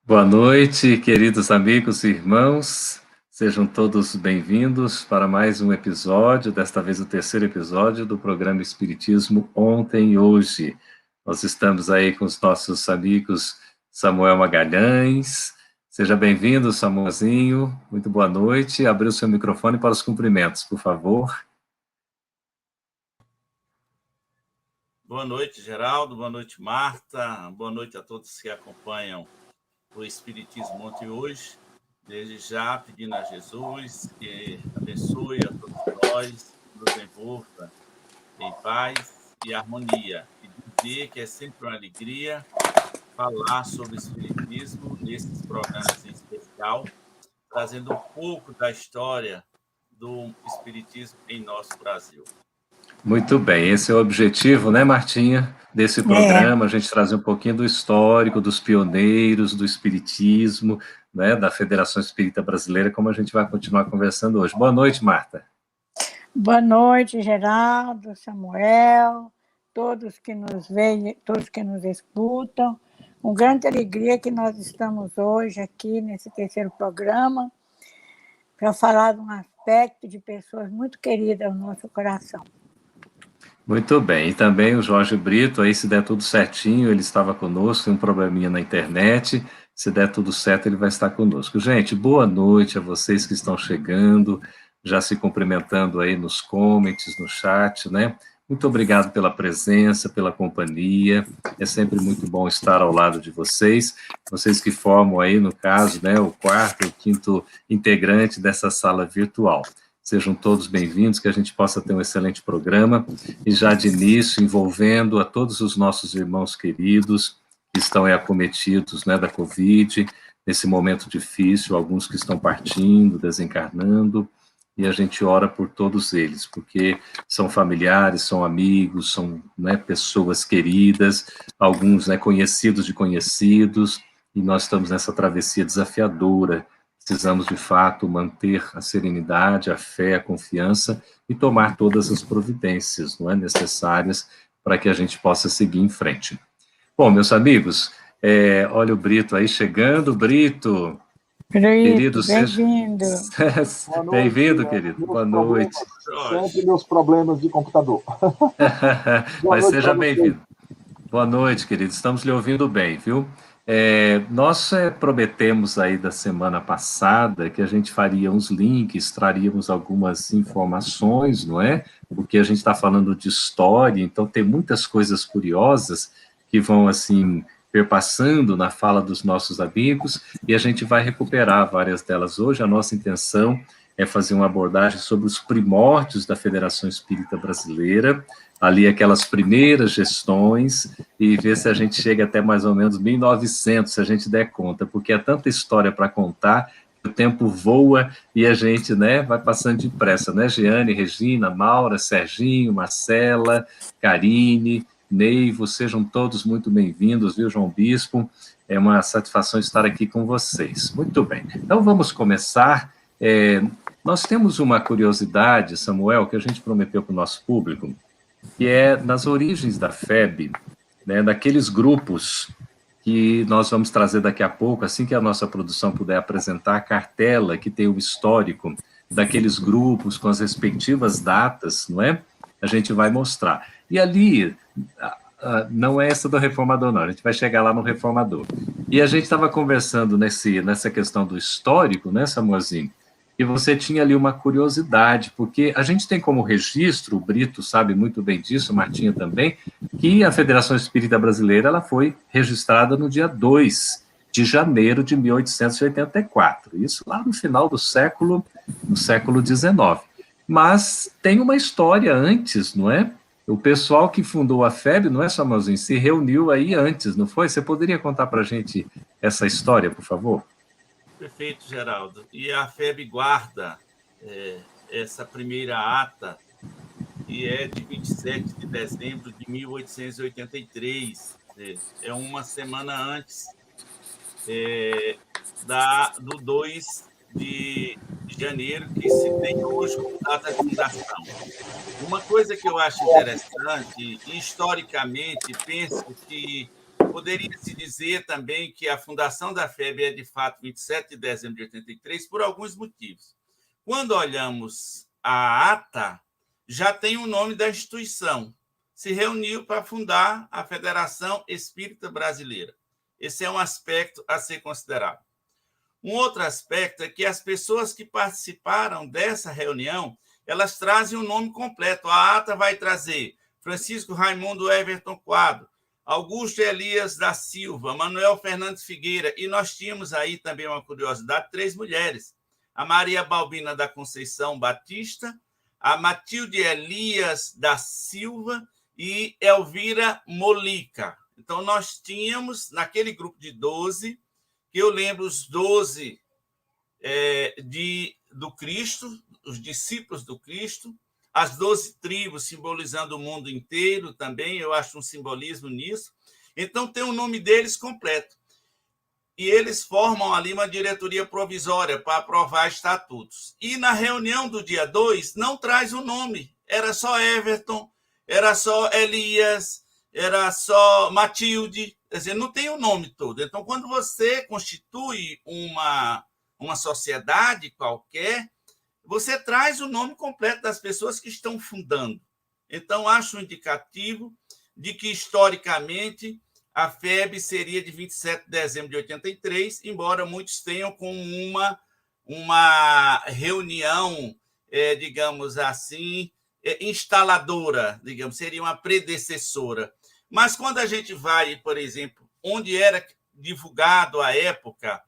Boa noite, queridos amigos e irmãos. Sejam todos bem-vindos para mais um episódio, desta vez o terceiro episódio do programa Espiritismo Ontem e Hoje. Nós estamos aí com os nossos amigos Samuel Magalhães. Seja bem-vindo, Samuelzinho. Muito boa noite. Abriu seu microfone para os cumprimentos, por favor. Boa noite, Geraldo. Boa noite, Marta. Boa noite a todos que acompanham o Espiritismo Ontem e Hoje. Desde já, pedindo a Jesus que abençoe a todos nós, nos envolva em paz e harmonia. E dizer que é sempre uma alegria falar sobre o Espiritismo nesses programas em especial, trazendo um pouco da história do Espiritismo em nosso Brasil. Muito bem, esse é o objetivo, né, Martinha, desse programa, a gente trazer um pouquinho do histórico, dos pioneiros, do espiritismo, né, da Federação Espírita Brasileira, como a gente vai continuar conversando hoje. Boa noite, Marta. Boa noite, Geraldo, Samuel, todos que nos veem, todos que nos escutam. Com grande alegria que nós estamos hoje aqui nesse terceiro programa para falar de um aspecto de pessoas muito queridas ao nosso coração. Muito bem, e também o Jorge Brito, aí se der tudo certinho, ele estava conosco, tem um probleminha na internet, se der tudo certo ele vai estar conosco. Gente, boa noite a vocês que estão chegando, já se cumprimentando aí nos comments, no chat, né? Muito obrigado pela presença, pela companhia, é sempre muito bom estar ao lado de vocês que formam aí, no caso, né, o quarto, o quinto integrante dessa sala virtual. Sejam todos bem-vindos, que a gente possa ter um excelente programa, e já de início envolvendo a todos os nossos irmãos queridos que estão aí acometidos, né, da Covid, nesse momento difícil, alguns que estão partindo, desencarnando, e a gente ora por todos eles, porque são familiares, são amigos, são, né, pessoas queridas, alguns, né, conhecidos de conhecidos, e nós estamos nessa travessia desafiadora. Precisamos, de fato, manter a serenidade, a fé, a confiança e tomar todas as providências, não é, necessárias para que a gente possa seguir em frente. Bom, meus amigos, olha o Brito aí chegando. Brito, querido, bem-vindo. Bem-vindo, querido. Boa noite. Sempre meus problemas de computador. Mas seja bem-vindo. Boa noite, querido. Estamos lhe ouvindo bem, viu? Nós prometemos aí da semana passada que a gente faria uns links, traríamos algumas informações, não é? Porque a gente está falando de história, então tem muitas coisas curiosas que vão, assim, perpassando na fala dos nossos amigos, e a gente vai recuperar várias delas hoje. A nossa intenção é fazer uma abordagem sobre os primórdios da Federação Espírita Brasileira, ali aquelas primeiras gestões, e ver se a gente chega até mais ou menos 1900, se a gente der conta, porque é tanta história para contar, o tempo voa e a gente, né, vai passando depressa, né, Jeane, Regina, Maura, Serginho, Marcela, Karine, Neivo, sejam todos muito bem-vindos, viu, João Bispo? É uma satisfação estar aqui com vocês. Muito bem, então vamos começar. Nós temos uma curiosidade, Samuel, que a gente prometeu para o nosso público, que é nas origens da FEB, né, daqueles grupos que nós vamos trazer daqui a pouco, assim que a nossa produção puder apresentar a cartela que tem o histórico daqueles grupos com as respectivas datas, não é? A gente vai mostrar. E ali, não é essa do Reformador, não, a gente vai chegar lá no Reformador. E a gente estava conversando nessa questão do histórico, né, Samuelzinho? E você tinha ali uma curiosidade, porque a gente tem como registro, o Brito sabe muito bem disso, Martinha também, que a Federação Espírita Brasileira ela foi registrada no dia 2 de janeiro de 1884, isso lá no final do século XIX. Mas tem uma história antes, não é? O pessoal que fundou a FEB, não é, Samuelzinho, se reuniu aí antes, não foi? Você poderia contar para a gente essa história, por favor? Perfeito, Geraldo. E a FEB guarda essa primeira ata, que é de 27 de dezembro de 1883, é uma semana antes do 2 de janeiro, que se tem hoje como data de fundação. Uma coisa que eu acho interessante, historicamente, penso que Poderia-se dizer também que a fundação da FEB é, de fato, 27 de dezembro de 83, por alguns motivos. Quando olhamos a ata, já tem o nome da instituição. Se reuniu para fundar a Federação Espírita Brasileira. Esse é um aspecto a ser considerado. Um outro aspecto é que as pessoas que participaram dessa reunião, elas trazem o nome completo. A ata vai trazer Francisco Raimundo Everton Quadro, Augusto Elias da Silva, Manuel Fernandes Figueira, e nós tínhamos aí também uma curiosidade, 3 mulheres, a Maria Balbina da Conceição Batista, a Matilde Elias da Silva e Elvira Molica. Então, nós tínhamos, naquele grupo de 12, que eu lembro os 12 do Cristo, os discípulos do Cristo, as 12 tribos simbolizando o mundo inteiro também, eu acho um simbolismo nisso. Então, tem o nome deles completo. E eles formam ali uma diretoria provisória para aprovar estatutos. E na reunião do dia 2, não traz o nome. Era só Everton, era só Elias, era só Matilde. Quer dizer, não tem o nome todo. Então, quando você constitui uma sociedade qualquer, você traz o nome completo das pessoas que estão fundando. Então, acho um indicativo de que, historicamente, a FEB seria de 27 de dezembro de 83, embora muitos tenham como uma reunião, digamos assim, instaladora, digamos, seria uma predecessora. Mas quando a gente vai, por exemplo, onde era divulgado à época,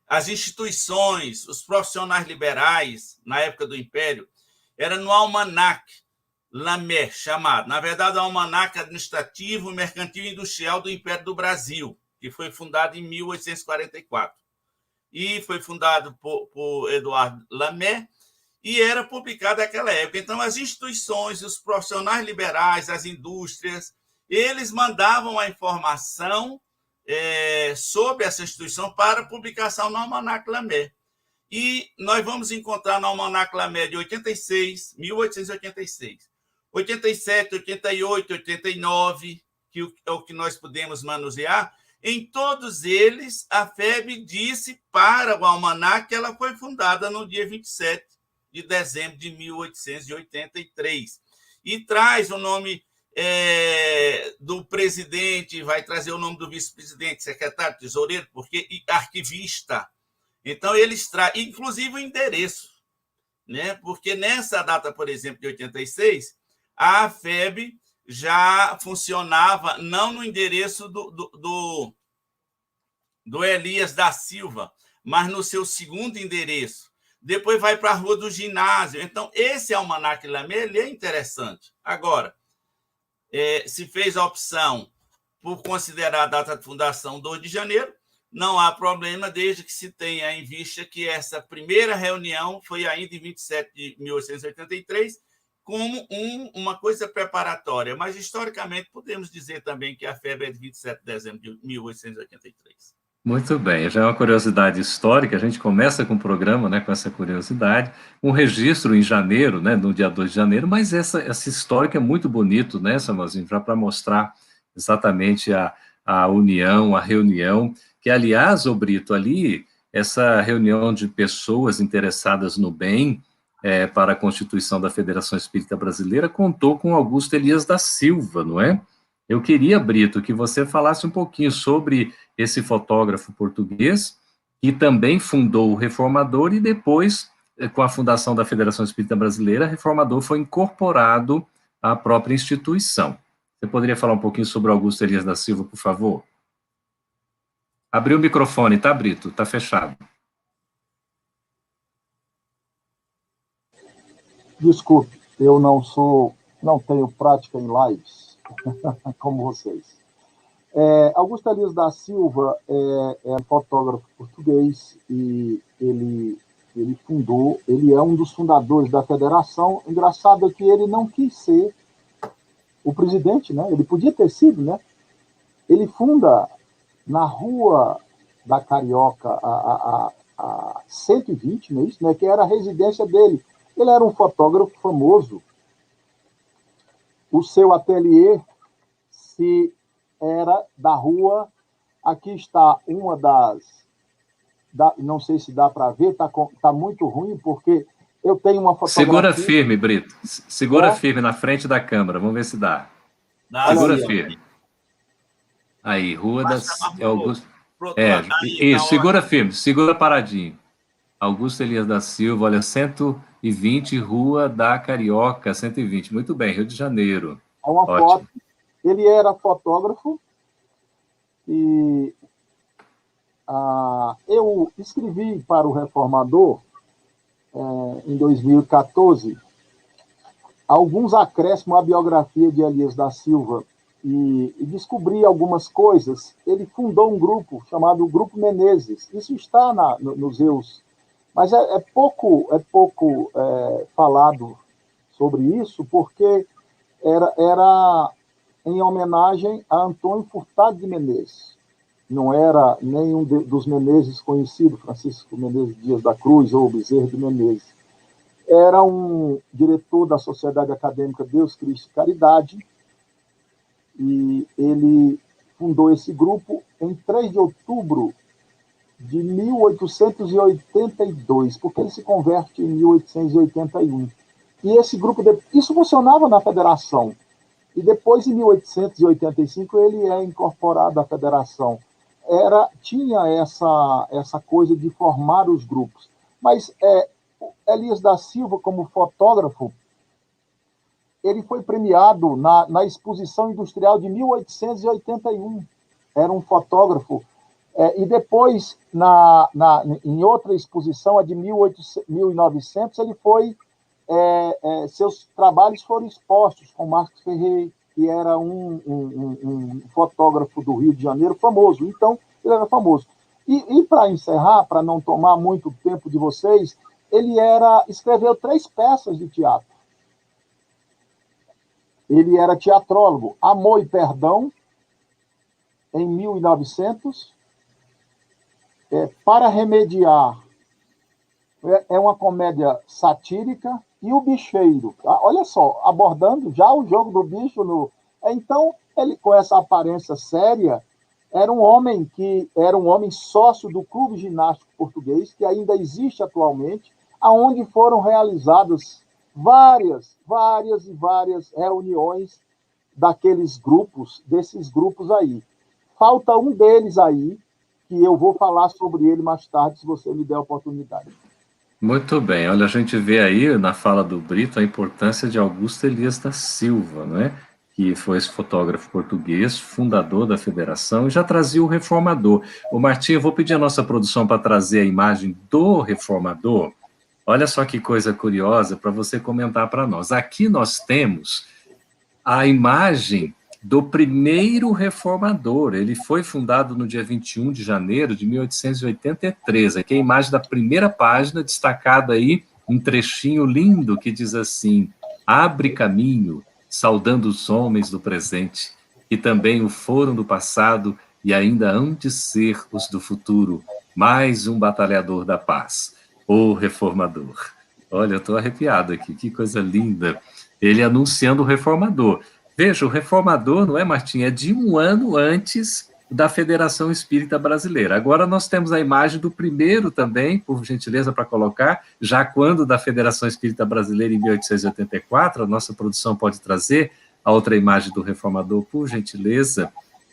as instituições, os profissionais liberais, na época do Império, era no Almanac Lamé, chamado. Na verdade, o Almanac Administrativo, Mercantil e Industrial do Império do Brasil, que foi fundado em 1844. E foi fundado por Eduardo Lamé e era publicado naquela época. Então, as instituições, os profissionais liberais, as indústrias, eles mandavam a informação sobre essa instituição para publicação no Almanac Lamé. E nós vamos encontrar no Almanac Lamé de 1886, 87, 88, 89, que é o que nós podemos manusear. Em todos eles, a FEB disse para o Almanac que ela foi fundada no dia 27 de dezembro de 1883. E traz o nome do presidente, vai trazer o nome do vice-presidente, secretário, tesoureiro, porque arquivista. Então, eles trazem, inclusive, o endereço, né? Porque nessa data, por exemplo, de 86, a FEB já funcionava não no endereço do Elias da Silva, mas no seu segundo endereço. Depois vai para a Rua do Ginásio. Então, esse Almanac Lamé, ele é interessante. Agora, se fez a opção por considerar a data de fundação 2 de janeiro, não há problema, desde que se tenha em vista que essa primeira reunião foi ainda em 27 de 1883, como uma coisa preparatória. Mas, historicamente, podemos dizer também que a FEB é de 27 de dezembro de 1883. Muito bem, já é uma curiosidade histórica, a gente começa com o programa, né, com essa curiosidade, um registro em janeiro, né, no dia 2 de janeiro, mas essa histórica é muito bonito, né, Samuelzinho, para mostrar exatamente a união, a reunião, que, aliás, ô Brito, ali, essa reunião de pessoas interessadas no bem para a constituição da Federação Espírita Brasileira contou com Augusto Elias da Silva, não é? Eu queria, Brito, que você falasse um pouquinho sobre esse fotógrafo português, que também fundou o Reformador e depois, com a fundação da Federação Espírita Brasileira, o Reformador foi incorporado à própria instituição. Você poderia falar um pouquinho sobre Augusto Elias da Silva, por favor? Abriu o microfone, tá, Brito? Tá fechado. Desculpe, eu não tenho prática em lives, como vocês. Augusto Elias da Silva é fotógrafo português e ele é um dos fundadores da federação. Engraçado é que ele não quis ser o presidente, né? Ele podia ter sido, né? Ele funda na Rua da Carioca, a 120, não é isso? Né? Que era a residência dele. Ele era um fotógrafo famoso. O seu ateliê se era da rua. Aqui está uma não sei se dá para ver, tá muito ruim, porque eu tenho uma fotografia... Segura firme, Brito. Segura firme na frente da câmera. Vamos ver se dá. Segura firme. Aí, Rua das... Augusto... isso, segura firme, segura paradinho. Augusto Elias da Silva, olha, 120, Rua da Carioca, 120. Muito bem, Rio de Janeiro. É uma foto. Ele era fotógrafo e eu escrevi para o Reformador, em 2014, alguns acréscimos à biografia de Elias da Silva e descobri algumas coisas. Ele fundou um grupo chamado Grupo Menezes. Isso está nos seus... Mas é pouco falado sobre isso, porque era em homenagem a Antônio Furtado de Menezes. Não era nenhum dos Menezes conhecido, Francisco Menezes Dias da Cruz ou Bezerra de Menezes. Era um diretor da Sociedade Acadêmica Deus, Cristo e Caridade, e ele fundou esse grupo em 3 de outubro de 1882, porque ele se converte em 1881. E esse grupo, isso funcionava na federação, e depois, em 1885, ele é incorporado à federação. Tinha essa coisa de formar os grupos. Mas Elias da Silva, como fotógrafo, ele foi premiado na Exposição Industrial de 1881. Era um fotógrafo. E depois, em outra exposição, a de 1900, ele foi... seus trabalhos foram expostos com Marcos Ferreira, que era um fotógrafo do Rio de Janeiro famoso. Então, ele era famoso. E para encerrar, para não tomar muito tempo de vocês, ele escreveu 3 peças de teatro. Ele era teatrólogo. Amor e Perdão, em 1900. Para Remediar, é uma comédia satírica. E o Bicheiro, olha só, abordando já o jogo do bicho. Então, ele, com essa aparência séria, era um homem sócio do Clube Ginástico Português, que ainda existe atualmente, aonde foram realizadas várias reuniões desses grupos aí. Falta um deles aí, que eu vou falar sobre ele mais tarde, se você me der a oportunidade. Muito bem, olha, a gente vê aí na fala do Brito a importância de Augusto Elias da Silva, não é? Que foi esse fotógrafo português, fundador da federação, e já trazia o Reformador. O Martim, eu vou pedir a nossa produção para trazer a imagem do Reformador. Olha só que coisa curiosa para você comentar para nós. Aqui nós temos a imagem do primeiro Reformador. Ele foi fundado no dia 21 de janeiro de 1883. Aqui é a imagem da primeira página, destacada aí, um trechinho lindo que diz assim: abre caminho, saudando os homens do presente, que também o foram do passado e ainda hão de ser os do futuro, mais um batalhador da paz, o Reformador. Olha, eu estou arrepiado aqui, que coisa linda. Ele anunciando o Reformador. Veja, o Reformador, não é, Martim? É de um ano antes da Federação Espírita Brasileira. Agora nós temos a imagem do primeiro também, por gentileza, para colocar, já quando da Federação Espírita Brasileira, em 1884, a nossa produção pode trazer a outra imagem do Reformador, por gentileza,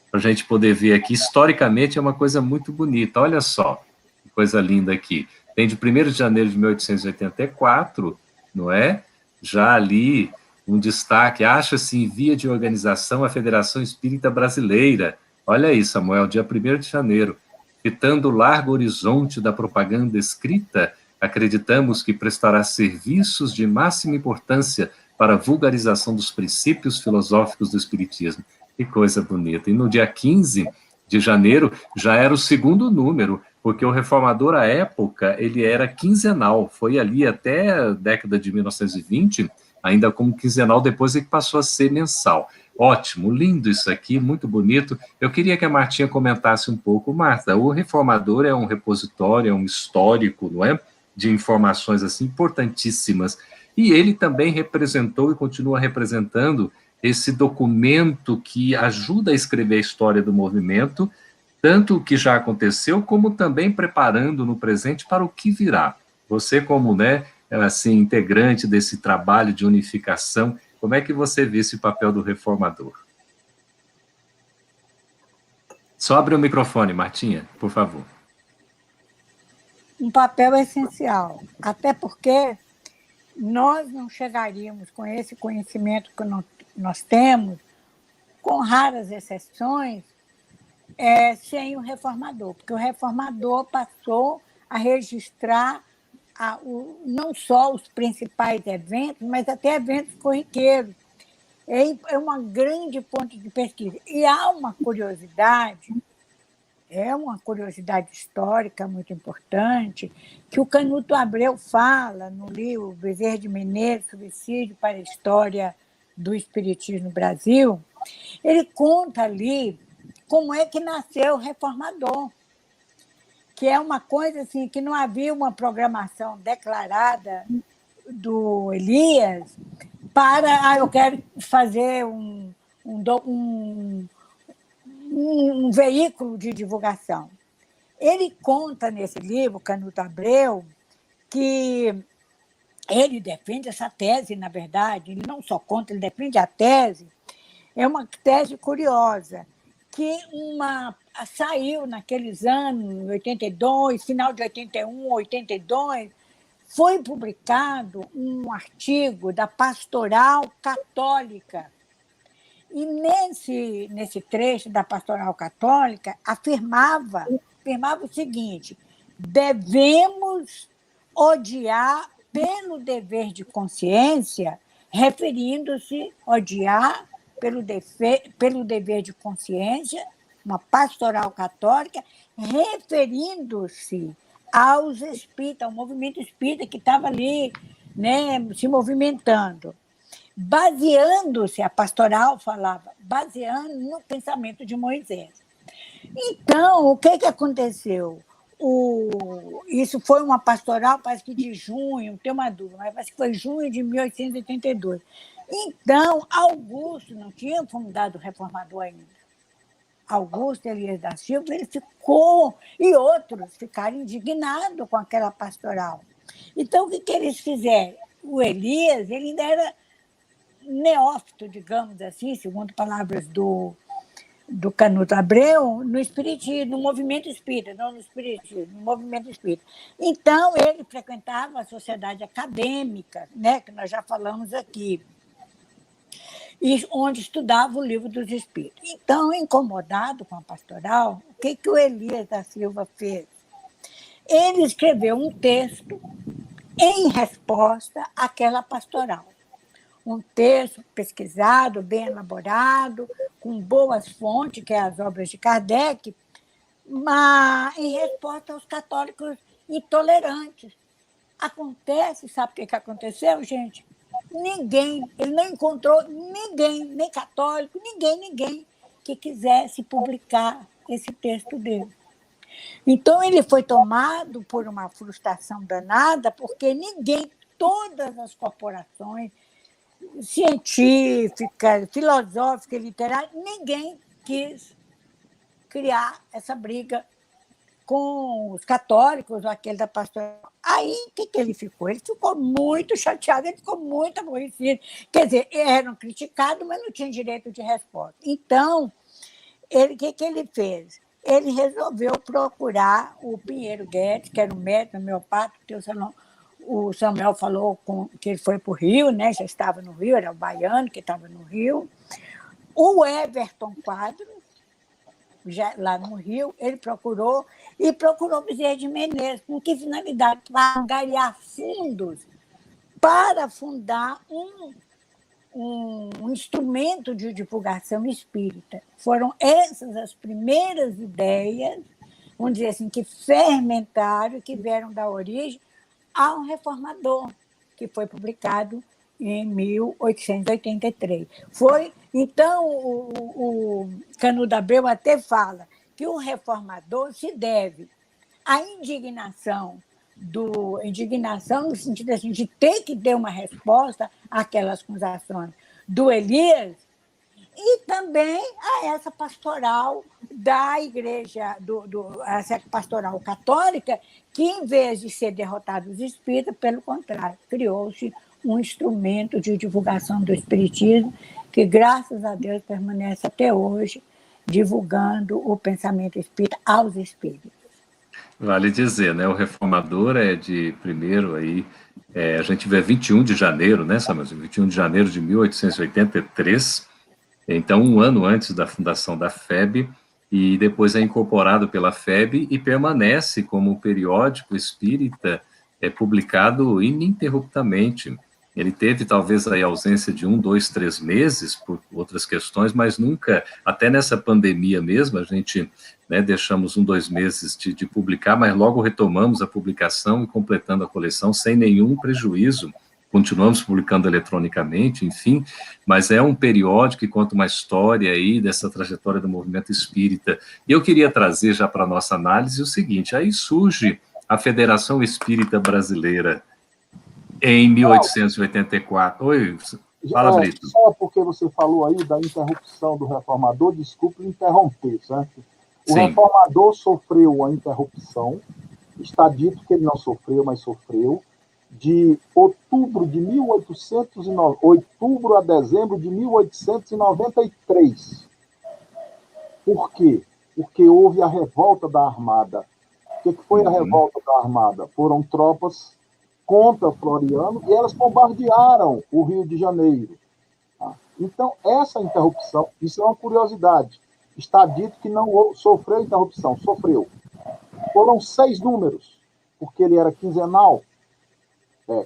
para a gente poder ver aqui. Historicamente é uma coisa muito bonita. Olha só, que coisa linda aqui. Tem de 1º de janeiro de 1884, não é? Já ali... um destaque, acha-se em via de organização a Federação Espírita Brasileira. Olha aí, Samuel, dia 1º de janeiro. Fitando o largo horizonte da propaganda escrita, acreditamos que prestará serviços de máxima importância para a vulgarização dos princípios filosóficos do Espiritismo. Que coisa bonita. E no dia 15 de janeiro já era o 2º número, porque o Reformador, à época, ele era quinzenal. Foi ali até a década de 1920, ainda como quinzenal, depois é que passou a ser mensal. Ótimo, lindo isso aqui, muito bonito. Eu queria que a Martinha comentasse um pouco. Marta, o Reformador é um repositório, é um histórico, não é? De informações assim importantíssimas. E ele também representou e continua representando esse documento que ajuda a escrever a história do movimento, tanto o que já aconteceu, como também preparando no presente para o que virá. Você, como, né, assim, integrante desse trabalho de unificação, como é que você vê esse papel do reformador? Só abre o microfone, Martinha, por favor. Um papel essencial, até porque nós não chegaríamos com esse conhecimento que nós temos, com raras exceções, sem o reformador, porque o reformador passou a registrar não só os principais eventos, mas até eventos corriqueiros. É uma grande ponte de pesquisa. E há uma curiosidade histórica muito importante, que o Canuto Abreu fala no livro Bezerra de Menezes, Subsídio para a História do Espiritismo no Brasil. Ele conta ali como é que nasceu o reformador, que é uma coisa assim, que não havia uma programação declarada do Elias para, eu quero fazer um veículo de divulgação. Ele conta nesse livro, Canuto Abreu, que ele defende essa tese, na verdade, ele não só conta, ele defende a tese, é uma tese curiosa, que saiu naqueles anos, 82, final de 81, 82, foi publicado um artigo da Pastoral Católica. E nesse trecho da Pastoral Católica afirmava o seguinte: devemos odiar pelo dever de consciência, referindo-se odiar pelo dever de consciência, uma pastoral católica, referindo-se aos espíritas, ao movimento espírita que estava ali, né, se movimentando. Baseando-se, a pastoral falava, baseando no pensamento de Moisés. Então, o que aconteceu? Isso foi uma pastoral, parece que de junho, tenho uma dúvida, mas parece que foi junho de 1882. Então, Augusto não tinha fundado o Reformador ainda. Augusto Elias da Silva, ele ficou, e outros ficaram indignados com aquela pastoral. Então, o que eles fizeram? O Elias, ele ainda era neófito, digamos assim, segundo palavras do Canuto Abreu, no espiritismo, no movimento espírita, não no espiritismo, no movimento espírita. Então, ele frequentava a sociedade acadêmica, né, que nós já falamos aqui, e onde estudava o livro dos espíritos. Então, incomodado com a pastoral, o que o Elias da Silva fez? Ele escreveu um texto em resposta àquela pastoral. Um texto pesquisado, bem elaborado, com boas fontes, que é as obras de Kardec, mas em resposta aos católicos intolerantes. Acontece, sabe o que aconteceu, gente? Ele não encontrou ninguém, nem católico, ninguém que quisesse publicar esse texto dele. Então, ele foi tomado por uma frustração danada, porque todas as corporações científica, filosófica e literária, ninguém quis criar essa briga com os católicos, ou aquele da pastoral. Aí, o que ele ficou? Ele ficou muito chateado, ele ficou muito aborrecido. Quer dizer, eram criticados, mas não tinham direito de resposta. Então, o que ele fez? Ele resolveu procurar o Pinheiro Guedes, que era um médico homeopata, que o Samuel falou que ele foi para o Rio, né? Já estava no Rio, era o baiano que estava no Rio. O Everton Quadros, já lá no Rio, ele procurou Bezerra de Menezes. Com que finalidade? Para angariar fundos para fundar um instrumento de divulgação espírita. Foram essas as primeiras ideias, vamos dizer assim, que fermentaram, que vieram da origem a um reformador, que foi publicado em 1883. Então, o Canuto Abreu até fala que o reformador se deve à indignação no sentido assim, de ter que ter uma resposta àquelas acusações do Elias, e também a essa pastoral da igreja, essa pastoral católica, que, em vez de ser derrotado os espíritas, pelo contrário, criou-se um instrumento de divulgação do espiritismo, que, graças a Deus, permanece até hoje, divulgando o pensamento espírita aos espíritos. Vale dizer, né? O Reformador é de primeiro aí, a gente vê 21 de janeiro, né, Samuel? 21 de janeiro de 1883, então um ano antes da fundação da FEB, e depois é incorporado pela FEB e permanece como um periódico espírita publicado ininterruptamente. Ele teve talvez aí ausência de 1, 2, 3 meses por outras questões, mas nunca, até nessa pandemia mesmo, a gente, né, deixamos 1, 2 meses de publicar, mas logo retomamos a publicação e completando a coleção sem nenhum prejuízo. Continuamos publicando eletronicamente, enfim, mas é um periódico que conta uma história aí dessa trajetória do movimento espírita. E eu queria trazer já para a nossa análise o seguinte: aí surge a Federação Espírita Brasileira em 1884. Oi, fala, Brito. Só porque você falou aí da interrupção do reformador, desculpe interromper, certo? O Sim. Reformador sofreu a interrupção, está dito que ele não sofreu, mas sofreu, de outubro a dezembro de 1893. Por quê? Porque houve a revolta da Armada. O que foi a revolta da Armada? Foram tropas contra Floriano e elas bombardearam o Rio de Janeiro. Então, essa interrupção, isso é uma curiosidade. Está dito que não sofreu interrupção, sofreu. Foram 6 números, porque ele era quinzenal,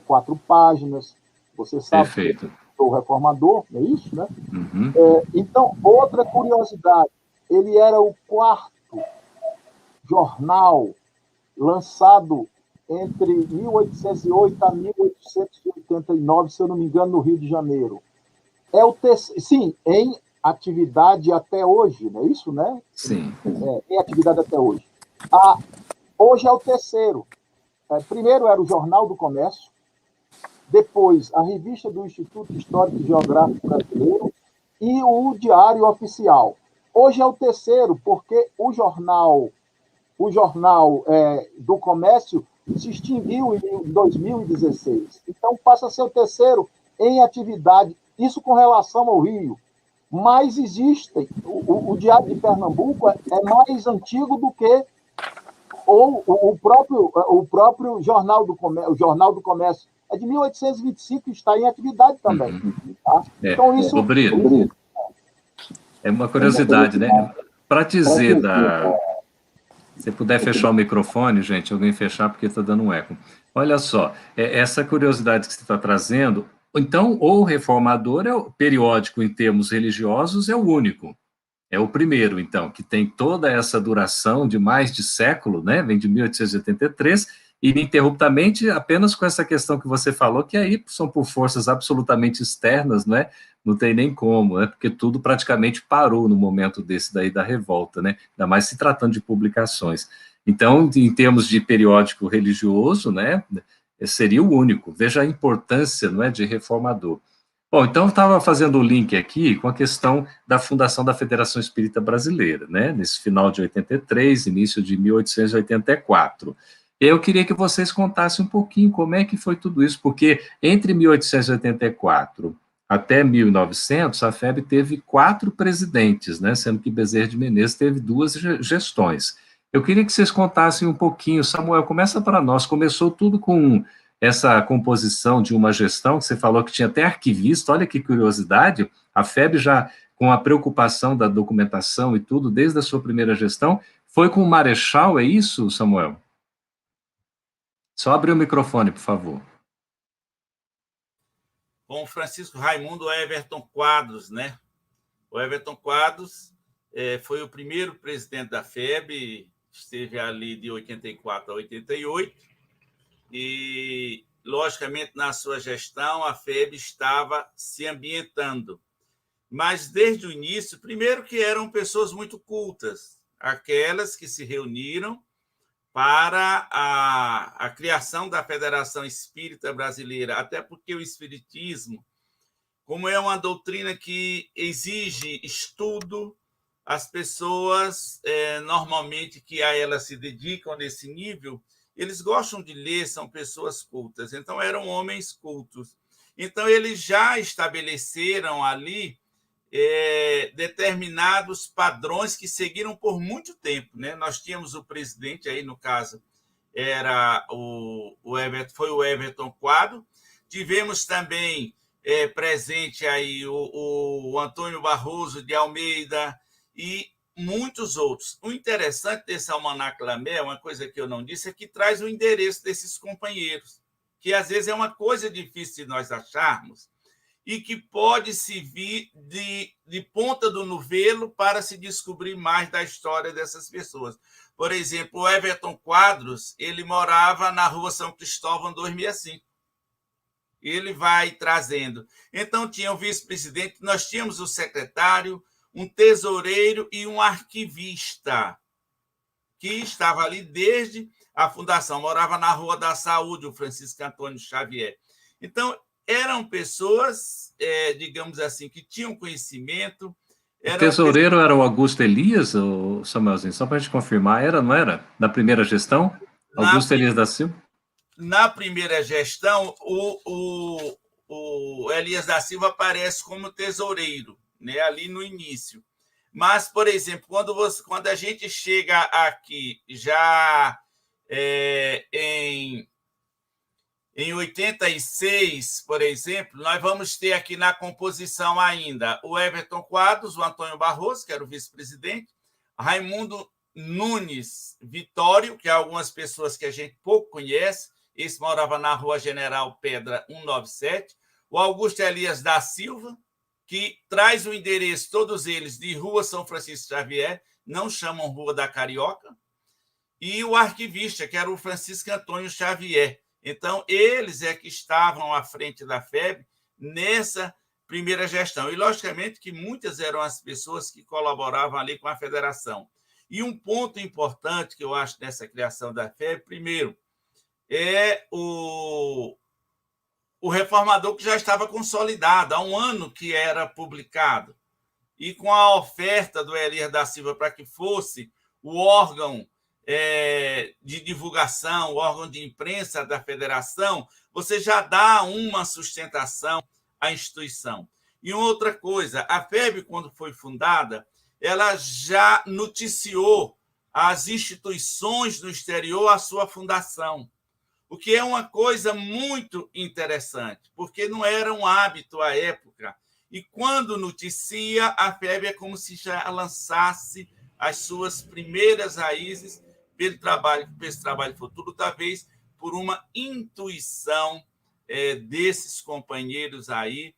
4 páginas, você sabe. Perfeito. O Reformador, é isso, né? Uhum. Então, outra curiosidade, ele era o 4º jornal lançado entre 1808 a 1889, se eu não me engano, no Rio de Janeiro. Sim, em atividade até hoje, não é isso, né? Sim. Em atividade até hoje. Hoje é o 3º. Primeiro era o Jornal do Comércio, depois a Revista do Instituto Histórico e Geográfico Brasileiro e o Diário Oficial. Hoje é o 3º, porque o jornal do Comércio se extinguiu em 2016. Então, passa a ser o 3º em atividade, isso com relação ao Rio. Mas existem, o Diário de Pernambuco é mais antigo do que o próprio Jornal do Comércio. O Jornal do Comércio é de 1825 e está em atividade também. Tá? Então, isso... Brito, é uma curiosidade, né? Para dizer Se puder fechar o microfone, gente, alguém fechar, porque está dando um eco. Olha só, essa curiosidade que você está trazendo, então, o Reformador é o periódico em termos religiosos, é o único. É o primeiro, então, que tem toda essa duração de mais de século, né? Vem de 1883, e ininterruptamente, apenas com essa questão que você falou, que aí são por forças absolutamente externas, não é? Não tem nem como, né? Porque tudo praticamente parou no momento desse daí da revolta, né? Ainda mais se tratando de publicações. Então, em termos de periódico religioso, né? Seria o único. Veja a importância, não é, de Reformador. Bom, então eu estava fazendo o link aqui com a questão da fundação da Federação Espírita Brasileira, né? Nesse final de 83, início de 1884. E eu queria que vocês contassem um pouquinho como é que foi tudo isso, porque entre 1884 até 1900, a FEB teve 4 presidentes, né? Sendo que Bezerra de Menezes teve 2 gestões. Eu queria que vocês contassem um pouquinho. Samuel, começa para nós. Começou tudo com essa composição de uma gestão, que você falou que tinha até arquivista, olha que curiosidade, a FEB já, com a preocupação da documentação e tudo, desde a sua primeira gestão, foi com o Marechal, é isso, Samuel? Só abrir o microfone, por favor. Com o Francisco Raimundo Everton Quadros, né? O Everton Quadros foi o primeiro presidente da FEB, esteve ali de 84 a 88, e, logicamente, na sua gestão, a FEB estava se ambientando. Mas, desde o início, primeiro que eram pessoas muito cultas, aquelas que se reuniram para a criação da Federação Espírita Brasileira, até porque o espiritismo como é uma doutrina que exige estudo, as pessoas, normalmente, que a ela se dedicam nesse nível, eles gostam de ler, são pessoas cultas. Então, eram homens cultos. Então, eles já estabeleceram ali determinados padrões que seguiram por muito tempo, né? Nós tínhamos o presidente aí, no caso, era o Everton, foi o Everton Quadro. Tivemos também presente aí o Antônio Barroso de Almeida e muitos outros. O interessante desse Almanac Lamé, uma coisa que eu não disse, é que traz o endereço desses companheiros, que às vezes é uma coisa difícil de nós acharmos e que pode se vir de ponta do novelo para se descobrir mais da história dessas pessoas. Por exemplo, o Everton Quadros, ele morava na rua São Cristóvão, 265. Ele vai trazendo. Então, tinha o vice-presidente, nós tínhamos o secretário, um tesoureiro e um arquivista, que estava ali desde a fundação, morava na Rua da Saúde, o Francisco Antônio Xavier. Então, eram pessoas, digamos assim, que tinham conhecimento. O tesoureiro era o Augusto Elias, ou Samuelzinho? Só para a gente confirmar, não era? Na primeira gestão? Augusto Elias da Silva? Na primeira gestão, o Elias da Silva aparece como tesoureiro, né, ali no início. Mas, por exemplo, quando a gente chega aqui já em 86, por exemplo, nós vamos ter aqui na composição ainda o Everton Quadros, o Antônio Barroso, que era o vice-presidente, Raimundo Nunes Vitório, que é algumas pessoas que a gente pouco conhece, esse morava na Rua General Pedra 197, o Augusto Elias da Silva, que traz o endereço, todos eles, de Rua São Francisco Xavier, não chamam Rua da Carioca, e o arquivista, que era o Francisco Antônio Xavier. Então, eles que estavam à frente da FEB nessa primeira gestão. E, logicamente, que muitas eram as pessoas que colaboravam ali com a federação. E um ponto importante que eu acho nessa criação da FEB, primeiro, é o reformador, que já estava consolidado, há um ano que era publicado. E com a oferta do Elias da Silva para que fosse o órgão de divulgação, o órgão de imprensa da federação, você já dá uma sustentação à instituição. E outra coisa, a FEB, quando foi fundada, ela já noticiou às instituições no exterior a sua fundação, o que é uma coisa muito interessante, porque não era um hábito à época. E quando noticia, a FEB é como se já lançasse as suas primeiras raízes para esse trabalho futuro, talvez por uma intuição desses companheiros aí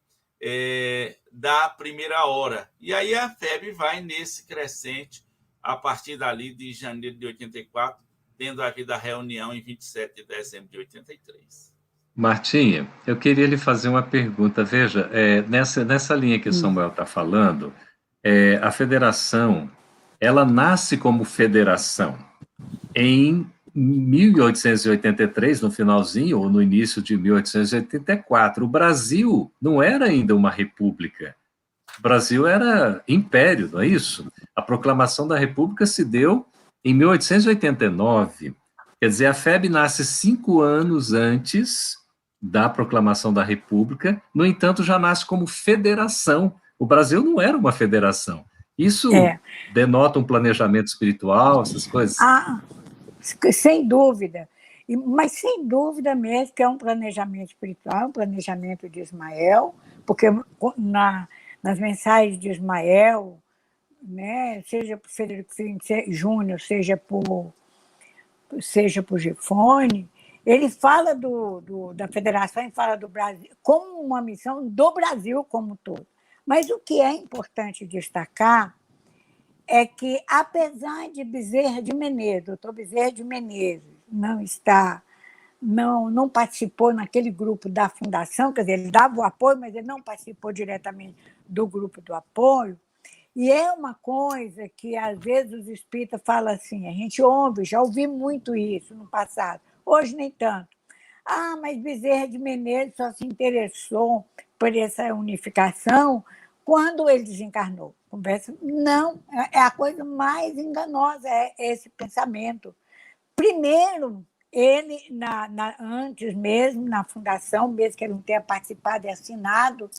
da primeira hora. E aí a FEB vai nesse crescente a partir dali de janeiro de 84, tendo havido a reunião em 27 de dezembro de 83. Martinha, eu queria lhe fazer uma pergunta. Veja, nessa linha que o Samuel está falando, a federação, ela nasce como federação em 1883, no finalzinho, ou no início de 1884. O Brasil não era ainda uma república. O Brasil era império, não é isso? A proclamação da república se deu em 1889. Quer dizer, a FEB nasce 5 anos antes da proclamação da república, no entanto, já nasce como federação. O Brasil não era uma federação. Isso denota um planejamento espiritual, essas coisas? Sem dúvida. Mas sem dúvida mesmo que é um planejamento espiritual, um planejamento de Ismael, porque nas mensagens de Ismael, né, seja por Frederico Júnior, seja por Gifone, ele fala da federação e fala do Brasil como uma missão do Brasil como um todo. Mas o que é importante destacar é que, apesar de Bezerra de Menezes, doutor Bezerra de Menezes, não participou naquele grupo da fundação, quer dizer, ele dava o apoio, mas ele não participou diretamente do grupo do apoio, e é uma coisa que, às vezes, os espíritas falam assim, a gente ouve, já ouvi muito isso no passado, hoje nem tanto. Ah, mas Bezerra de Menezes só se interessou por essa unificação quando ele desencarnou. Conversa, não, é a coisa mais enganosa, é esse pensamento. Primeiro, ele, antes mesmo, na fundação, mesmo que ele não tenha participado e assinado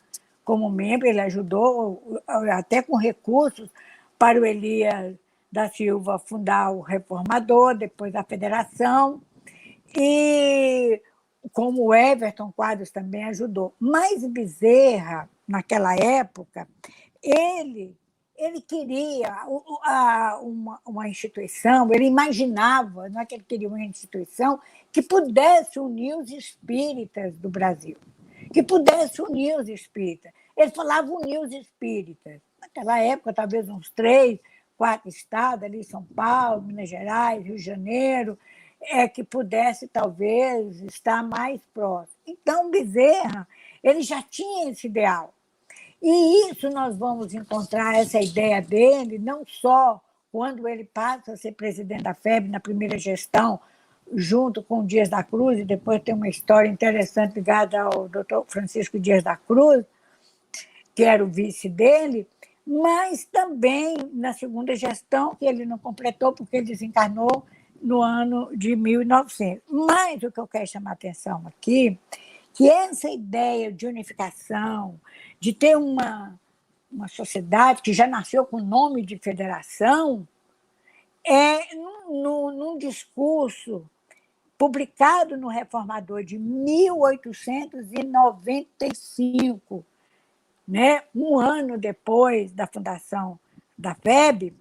como membro, ele ajudou, até com recursos, para o Elias da Silva fundar o Reformador, depois a Federação, e como o Everton Quadros também ajudou. Mas Bezerra, naquela época, ele queria uma instituição, ele imaginava, não é que ele queria uma instituição que pudesse unir os espíritas do Brasil, que pudesse unir os espíritas. Ele falava unir os espíritas. Naquela época, talvez uns 3, 4 estados, ali São Paulo, Minas Gerais, Rio de Janeiro, que pudesse, talvez, estar mais próximo. Então, Bezerra, ele já tinha esse ideal. E isso nós vamos encontrar, essa ideia dele, não só quando ele passa a ser presidente da FEB na primeira gestão, junto com o Dias da Cruz, e depois tem uma história interessante ligada ao doutor Francisco Dias da Cruz, que era o vice dele, mas também na segunda gestão, que ele não completou porque ele desencarnou no ano de 1900. Mas o que eu quero chamar a atenção aqui, que essa ideia de unificação, de ter uma sociedade que já nasceu com o nome de federação, num discurso publicado no Reformador de 1895, né? Um ano depois da fundação da FEB,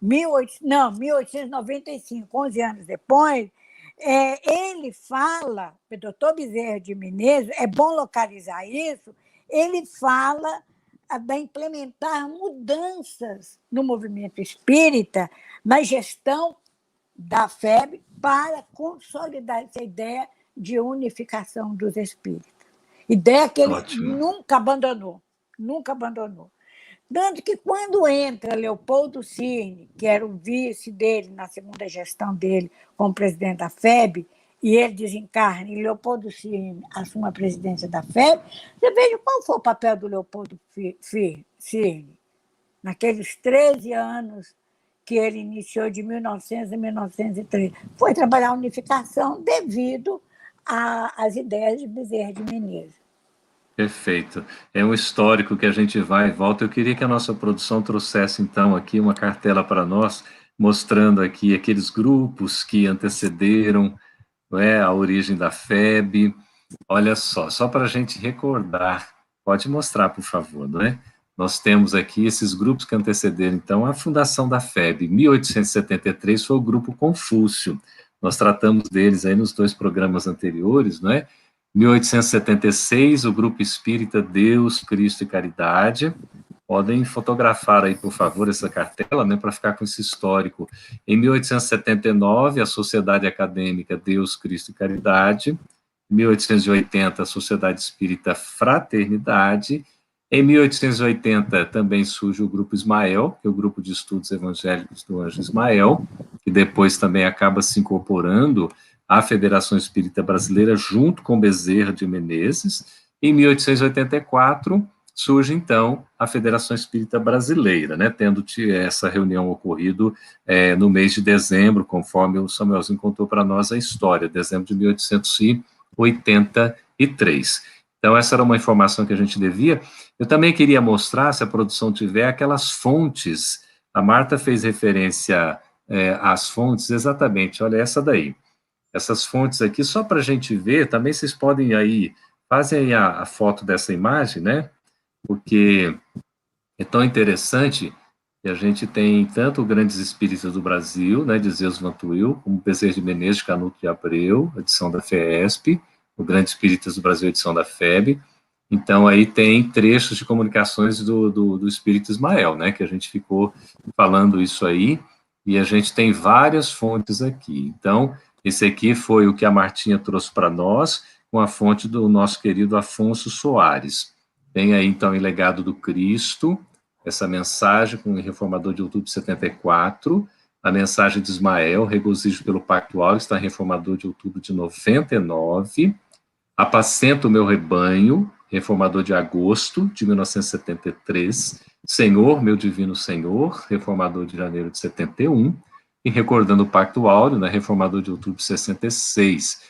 1895, 11 anos depois, ele fala, o doutor Bezerra de Menezes, é bom localizar isso, ele fala da implementar mudanças no movimento espírita, na gestão da FEB, para consolidar essa ideia de unificação dos espíritas. Ideia que ele nunca abandonou. Tanto que, quando entra Leopoldo Cirne, que era o vice dele na segunda gestão dele como presidente da FEB, e ele desencarna e Leopoldo Cirne assume a presidência da FEB, você veja qual foi o papel do Leopoldo Cirne naqueles 13 anos que ele iniciou de 1900 a 1903. Foi trabalhar a unificação devido às ideias de Bezerra de Menezes. Perfeito. É um histórico que a gente vai e volta. Eu queria que a nossa produção trouxesse, então, aqui uma cartela para nós, mostrando aqui aqueles grupos que antecederam, não é, a origem da FEB. Olha só para a gente recordar. Pode mostrar, por favor, não é? Nós temos aqui esses grupos que antecederam, então, a fundação da FEB. Em 1873 foi o Grupo Confúcio. Nós tratamos deles aí nos 2 programas anteriores, não é? 1876, o Grupo Espírita Deus, Cristo e Caridade. Podem fotografar aí, por favor, essa cartela, né, para ficar com esse histórico. Em 1879, a Sociedade Acadêmica Deus, Cristo e Caridade. Em 1880, a Sociedade Espírita Fraternidade. Em 1880, também surge o Grupo Ismael, que é o Grupo de Estudos Evangélicos do Anjo Ismael, que depois também acaba se incorporando à Federação Espírita Brasileira, junto com Bezerra de Menezes. Em 1884, surge, então, a Federação Espírita Brasileira, né, tendo essa reunião ocorrido no mês de dezembro, conforme o Samuelzinho contou para nós a história, dezembro de 1883. Então, essa era uma informação que a gente devia. Eu também queria mostrar, se a produção tiver, aquelas fontes. A Marta fez referência às fontes, exatamente, olha essa daí. Essas fontes aqui, só para a gente ver, também vocês podem aí, fazem aí a foto dessa imagem, né? Porque é tão interessante que a gente tem tanto grandes espíritas do Brasil, né, de Zeus Vantuil, como Bezerra de Menezes, Canuto de Abreu, edição da FESP, o Grande Espíritas do Brasil, edição da FEB. Então, aí tem trechos de comunicações do Espírito Ismael, né, que a gente ficou falando isso aí, e a gente tem várias fontes aqui. Então, esse aqui foi o que a Martinha trouxe para nós, com a fonte do nosso querido Afonso Soares. Tem aí, então, em Legado do Cristo, essa mensagem com o Reformador de outubro de 74, A Mensagem de Ismael, Regozijo pelo Pactual, está em Reformador de outubro de 99. Apacento o Meu Rebanho, Reformador de agosto de 1973. Senhor, Meu Divino Senhor, Reformador de janeiro de 71. E Recordando o Pacto Áureo, né, Reformador de outubro de 66.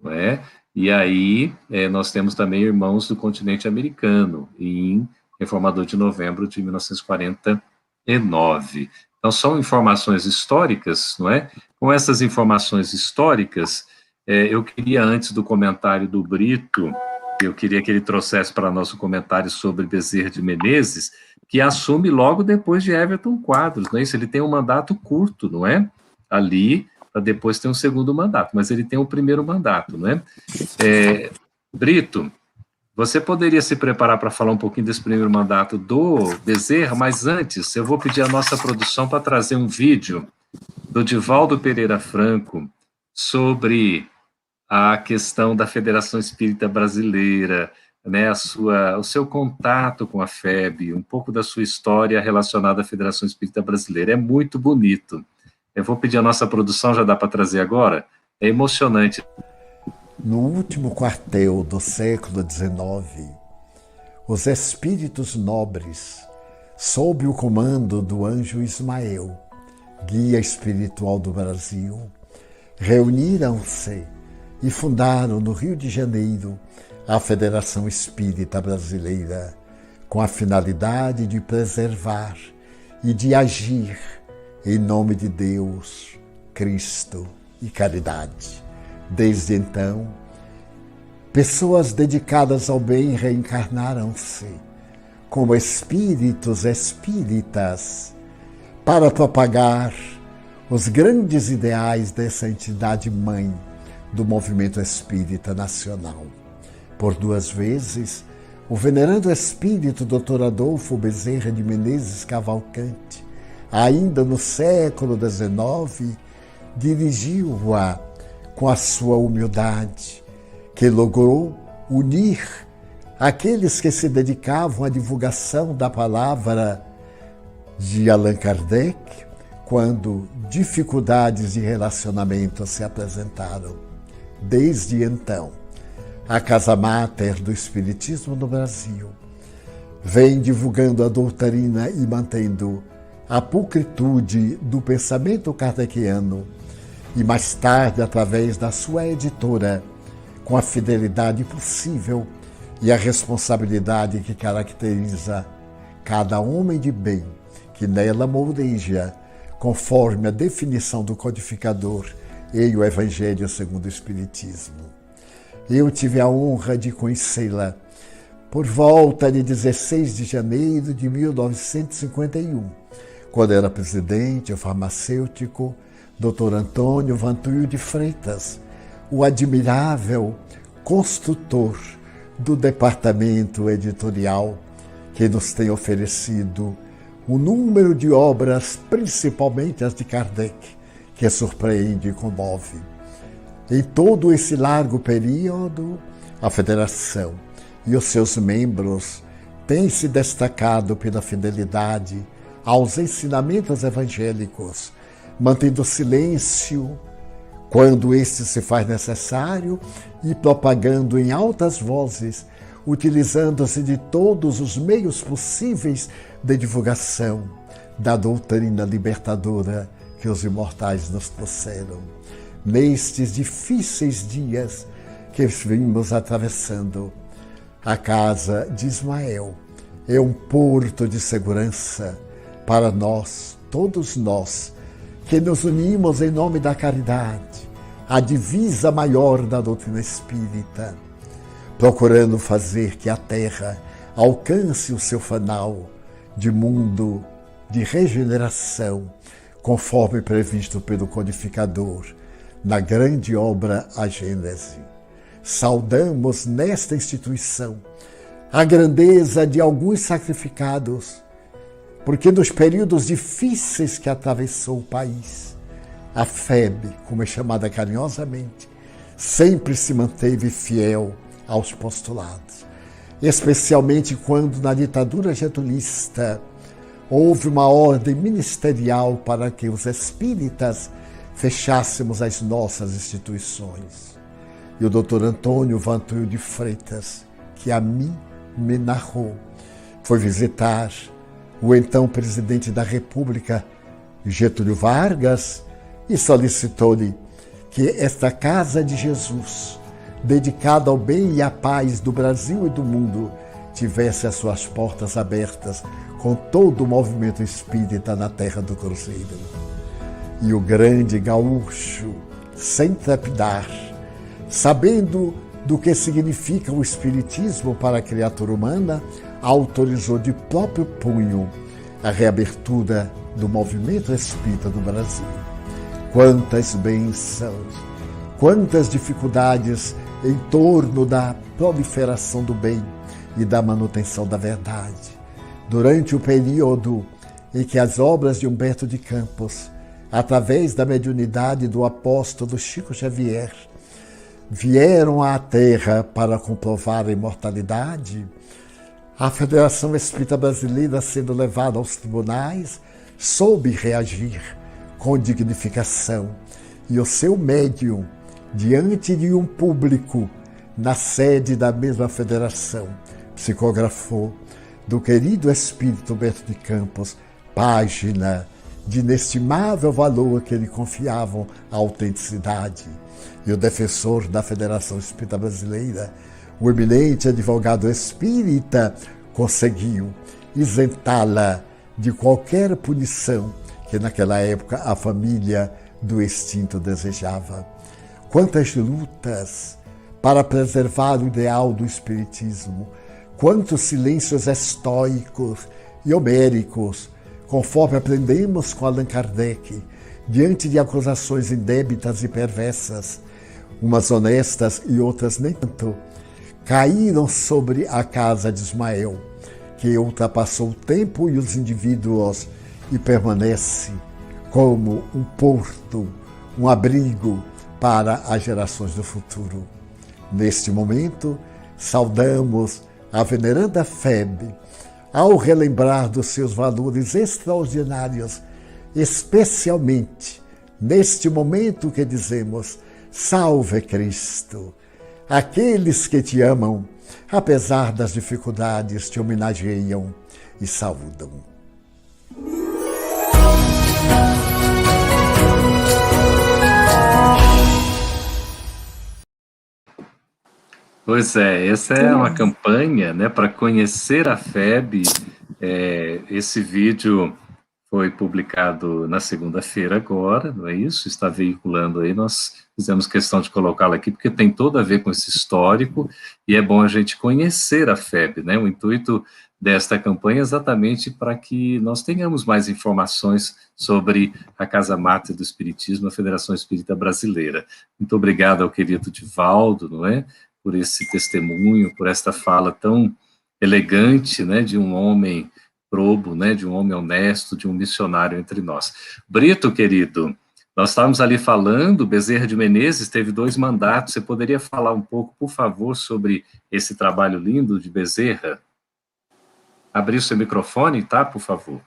Não é? E aí nós temos também Irmãos do Continente Americano, em Reformador de novembro de 1949. Então, são informações históricas, não é? Com essas informações históricas, eu queria, antes do comentário do Brito, eu queria que ele trouxesse para nós um comentário sobre Bezerra de Menezes, que assume logo depois de Everton Quadros, não é isso? Ele tem um mandato curto, não é? Ali, para depois ter um segundo mandato, mas ele tem o primeiro mandato, não é? Brito, você poderia se preparar para falar um pouquinho desse primeiro mandato do Bezerra, mas antes eu vou pedir à nossa produção para trazer um vídeo do Divaldo Pereira Franco sobre a questão da Federação Espírita Brasileira, né, o seu contato com a FEB, um pouco da sua história relacionada à Federação Espírita Brasileira. É muito bonito. Eu vou pedir à nossa produção, já dá para trazer agora? É emocionante. No último quartel do século XIX, os espíritos nobres, sob o comando do anjo Ismael, guia espiritual do Brasil, reuniram-se e fundaram no Rio de Janeiro a Federação Espírita Brasileira, com a finalidade de preservar e de agir em nome de Deus, Cristo e caridade. Desde então, pessoas dedicadas ao bem reencarnaram-se como espíritos espíritas para propagar os grandes ideais dessa entidade mãe do movimento espírita nacional. Por 2 vezes, o venerando espírito Dr. Adolfo Bezerra de Menezes Cavalcante, ainda no século XIX, dirigiu-a com a sua humildade, que logrou unir aqueles que se dedicavam à divulgação da palavra de Allan Kardec, quando dificuldades de relacionamento se apresentaram. Desde então, a Casa Máter do Espiritismo no Brasil vem divulgando a doutrina e mantendo a pulcritude do pensamento kardeciano, e mais tarde, através da sua editora, com a fidelidade possível e a responsabilidade que caracteriza cada homem de bem que nela moldeja, conforme a definição do codificador e o Evangelho segundo o Espiritismo. Eu tive a honra de conhecê-la por volta de 16 de janeiro de 1951, quando era presidente, o farmacêutico Dr. Antônio Vantuil de Freitas, o admirável construtor do departamento editorial, que nos tem oferecido um número de obras, principalmente as de Kardec, que surpreende e comove. Em todo esse largo período, a Federação e os seus membros têm se destacado pela fidelidade aos ensinamentos evangélicos, mantendo silêncio quando este se faz necessário e propagando em altas vozes, utilizando-se de todos os meios possíveis de divulgação da doutrina libertadora que os imortais nos trouxeram. Nestes difíceis dias que vimos atravessando, a Casa de Ismael é um porto de segurança para nós, todos nós, que nos unimos em nome da caridade, a divisa maior da doutrina espírita, procurando fazer que a Terra alcance o seu fanal de mundo de regeneração, conforme previsto pelo codificador na grande obra A Gênese. Saudamos nesta instituição a grandeza de alguns sacrificados, porque nos períodos difíceis que atravessou o país, a FEB, como é chamada carinhosamente, sempre se manteve fiel aos postulados, especialmente quando na ditadura getulista houve uma ordem ministerial para que os espíritas fechássemos as nossas instituições. E o doutor Antônio Vantuil de Freitas, que a mim me narrou, foi visitar o então presidente da República, Getúlio Vargas, e solicitou-lhe que esta Casa de Jesus, dedicada ao bem e à paz do Brasil e do mundo, tivesse as suas portas abertas com todo o movimento espírita na terra do Cruzeiro. E o grande gaúcho, sem trepidar, sabendo do que significa o espiritismo para a criatura humana, autorizou de próprio punho a reabertura do movimento espírita do Brasil. Quantas bênçãos, quantas dificuldades em torno da proliferação do bem e da manutenção da verdade. Durante o período em que as obras de Humberto de Campos, através da mediunidade do apóstolo Chico Xavier, vieram à Terra para comprovar a imortalidade, a Federação Espírita Brasileira, sendo levada aos tribunais, soube reagir com dignificação, e o seu médium, diante de um público, na sede da mesma federação, psicografou do querido espírito Humberto de Campos, página de inestimável valor que lhe confiavam a autenticidade. E o defensor da Federação Espírita Brasileira, o eminente advogado espírita, conseguiu isentá-la de qualquer punição que naquela época a família do extinto desejava. Quantas lutas para preservar o ideal do espiritismo, quantos silêncios estoicos e homéricos, conforme aprendemos com Allan Kardec, diante de acusações indébitas e perversas, umas honestas e outras nem tanto, caíram sobre a casa de Ismael, que ultrapassou o tempo e os indivíduos e permanece como um porto, um abrigo para as gerações do futuro. Neste momento, saudamos a veneranda FEB, ao relembrar dos seus valores extraordinários, especialmente neste momento que dizemos: salve Cristo! Aqueles que te amam, apesar das dificuldades, te homenageiam e saúdam. Pois é, essa é uma campanha, né, para conhecer a FEB. Esse vídeo foi publicado na segunda-feira agora, não é isso? Está veiculando aí, nós fizemos questão de colocá-lo aqui, porque tem todo a ver com esse histórico, e é bom a gente conhecer a FEB, né? O intuito desta campanha é exatamente para que nós tenhamos mais informações sobre a Casa Matre do Espiritismo, a Federação Espírita Brasileira. Muito obrigado ao querido Divaldo, não é? Por esse testemunho, por esta fala tão elegante, né, de um homem probo, né, de um homem honesto, de um missionário entre nós. Brito, querido, nós estávamos ali falando, Bezerra de Menezes teve 2 mandatos, você poderia falar um pouco, por favor, sobre esse trabalho lindo de Bezerra? Abrir o seu microfone, tá, por favor?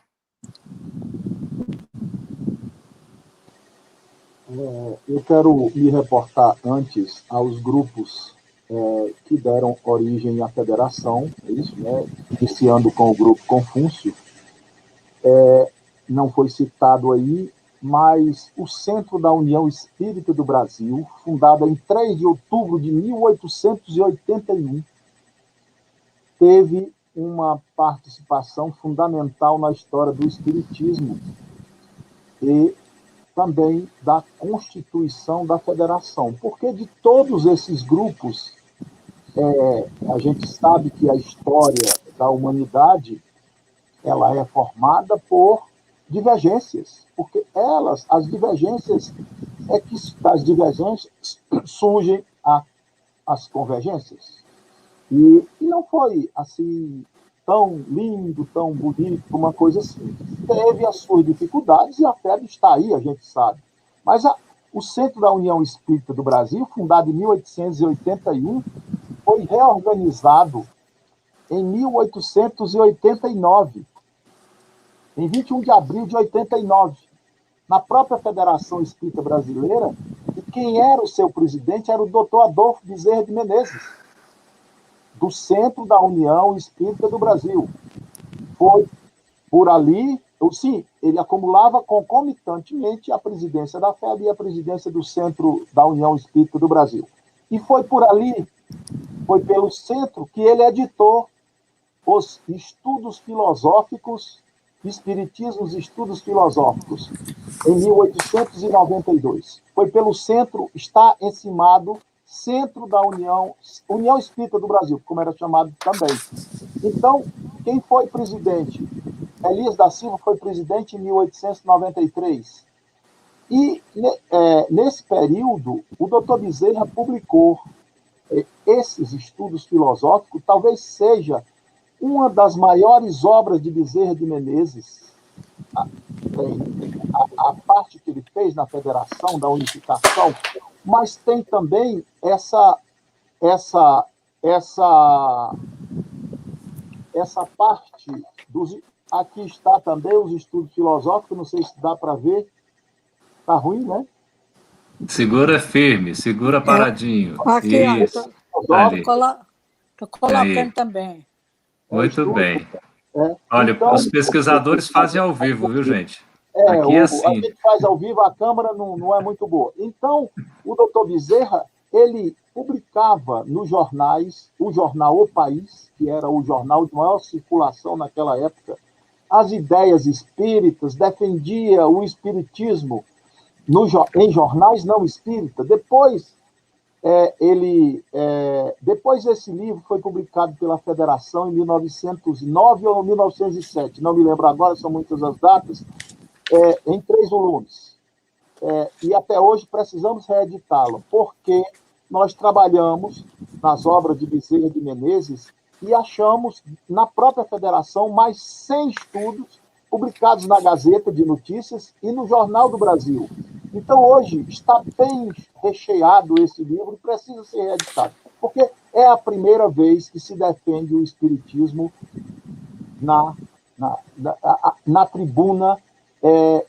Eu quero me reportar antes aos grupos que deram origem à federação, é isso, né? Iniciando com o grupo Confúcio. Não foi citado aí, mas o Centro da União Espírita do Brasil, fundado em 3 de outubro de 1881, teve uma participação fundamental na história do espiritismo e também da constituição da federação, porque de todos esses grupos, a gente sabe que a história da humanidade ela é formada por divergências, porque as divergências das divergências surgem as convergências. E não foi assim tão lindo, tão bonito, uma coisa assim. Teve as suas dificuldades e a FEB está aí, a gente sabe. Mas o Centro da União Espírita do Brasil, fundado em 1881, foi reorganizado em 1889. em 21 de abril de 89, na própria Federação Espírita Brasileira, e quem era o seu presidente era o doutor Adolfo Bezerra de Menezes, do Centro da União Espírita do Brasil. Foi por ali, sim, ele acumulava concomitantemente a presidência da FEB e a presidência do Centro da União Espírita do Brasil. E foi por ali, foi pelo centro, que ele editou os Estudos Filosóficos, Espiritismo e Estudos Filosóficos, em 1892. Foi pelo centro, está encimado, Centro da União Espírita do Brasil, como era chamado também. Então, quem foi presidente? Elias da Silva foi presidente em 1893. E, nesse período, o doutor Bezerra publicou esses estudos filosóficos, talvez seja uma das maiores obras de Bezerra de Menezes, a parte que ele fez na federação, da unificação, mas tem também essa parte dos... Aqui está também os estudos filosóficos, não sei se dá para ver. Está ruim, né? Segura firme, segura paradinho. Aqui, Isso. Estou colocando Aí. também. Muito bem. Olha, então, os pesquisadores fazem ao vivo, viu, gente? Aqui é assim. A gente faz ao vivo, a câmera não é muito boa. Então, o doutor Bezerra, ele publicava nos jornais, o jornal O País, que era o jornal de maior circulação naquela época, as ideias espíritas, defendia o espiritismo em jornais não espíritas. Depois, depois esse livro foi publicado pela Federação em 1909 ou 1907, não me lembro agora, são muitas as datas, em 3 volumes. E até hoje precisamos reeditá-lo, porque nós trabalhamos nas obras de Bezerra de Menezes e achamos na própria Federação mais 100 estudos publicados na Gazeta de Notícias e no Jornal do Brasil. Então, hoje, está bem recheado esse livro e precisa ser reeditado, porque é a primeira vez que se defende o espiritismo na tribuna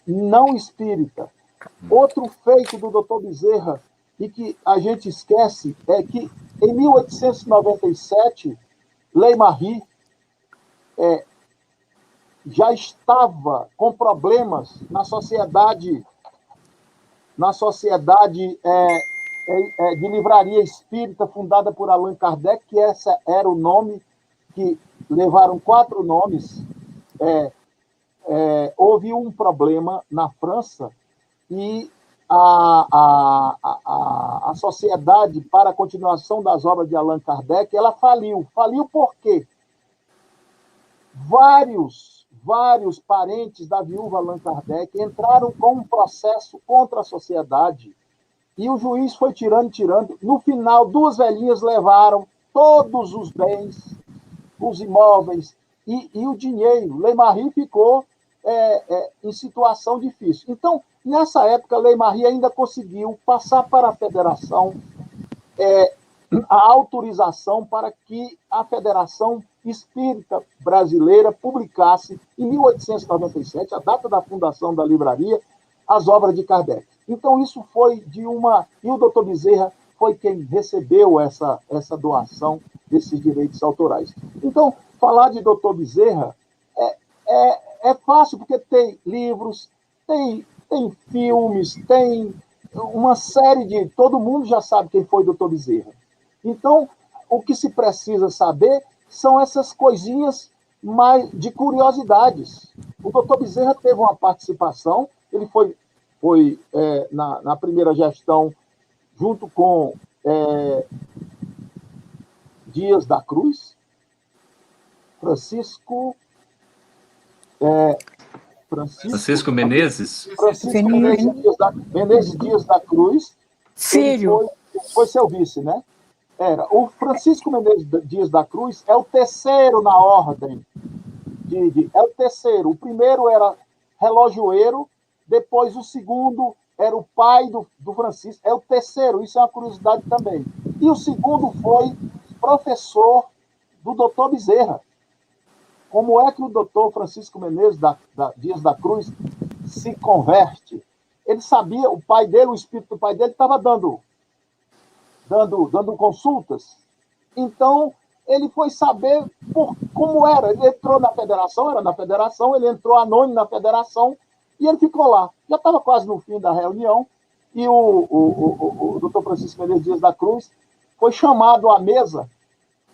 não espírita. Outro feito do doutor Bezerra, e que a gente esquece, é que, em 1897, Leymarie já estava com problemas na sociedade de livraria espírita fundada por Allan Kardec, que esse era o nome, que levaram 4 nomes. Houve um problema na França e a Sociedade para a Continuação das Obras de Allan Kardec, ela faliu. Faliu por quê? Vários parentes da viúva Allan Kardec entraram com um processo contra a sociedade e o juiz foi tirando. No final, 2 velhinhas levaram todos os bens, os imóveis e o dinheiro. Leymarie ficou em situação difícil. Então, nessa época, Leymarie ainda conseguiu passar para a Federação a autorização para que a Federação Espírita Brasileira publicasse, em 1897, a data da fundação da livraria, as obras de Kardec. Então, isso foi de uma... E o doutor Bezerra foi quem recebeu essa doação desses direitos autorais. Então, falar de doutor Bezerra é fácil, porque tem livros, tem filmes, tem uma série de... Todo mundo já sabe quem foi doutor Bezerra. Então, o que se precisa saber são essas coisinhas mais de curiosidades. O doutor Bezerra teve uma participação, ele foi na primeira gestão, junto com Dias da Cruz, Francisco Menezes. Menezes Dias da Cruz. Filho. Foi seu vice, né? O Francisco Menezes Dias da Cruz é o terceiro na ordem. É o terceiro. O primeiro era relojoeiro, depois o segundo era o pai do Francisco. É o terceiro, isso é uma curiosidade também. E o segundo foi professor do doutor Bezerra, como é que o doutor Francisco Menezes Dias da Cruz se converte. Ele sabia, o pai dele, o espírito do pai dele estava dando consultas. Então, ele foi saber como era. Ele entrou na federação, era na federação, ele entrou anônimo na federação e ele ficou lá. Já estava quase no fim da reunião e o doutor Francisco Menezes Dias da Cruz foi chamado à mesa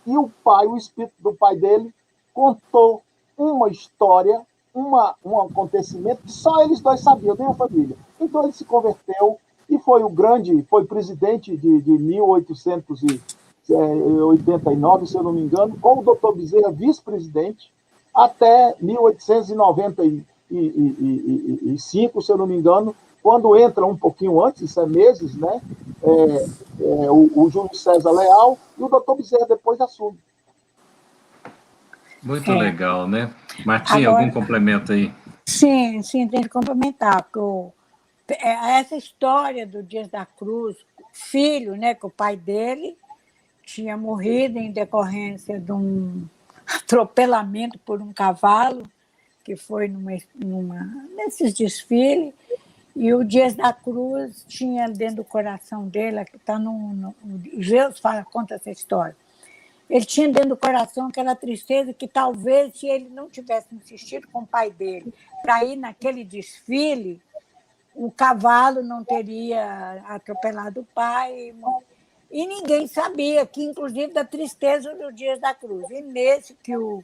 e o espírito do pai dele, contou uma história, um acontecimento que só eles dois sabiam, nem a família. Então ele se converteu e foi presidente de 1889, se eu não me engano, com o doutor Bezerra vice-presidente, até 1895, se eu não me engano, quando entra um pouquinho antes, isso é meses, né? O Júlio César Leal e o doutor Bezerra depois assume. Muito legal, né? Martinha, Agora, algum complemento aí? Sim, tem que complementar, porque essa história do Dias da Cruz, filho, né, que o pai dele tinha morrido em decorrência de um atropelamento por um cavalo, que foi nesses desfiles, e o Dias da Cruz tinha dentro do coração dele, que está Zeus conta essa história, ele tinha dentro do coração aquela tristeza que talvez se ele não tivesse insistido com o pai dele para ir naquele desfile, o cavalo não teria atropelado o pai. E ninguém sabia, que inclusive da tristeza do Dias da Cruz. E nesse que o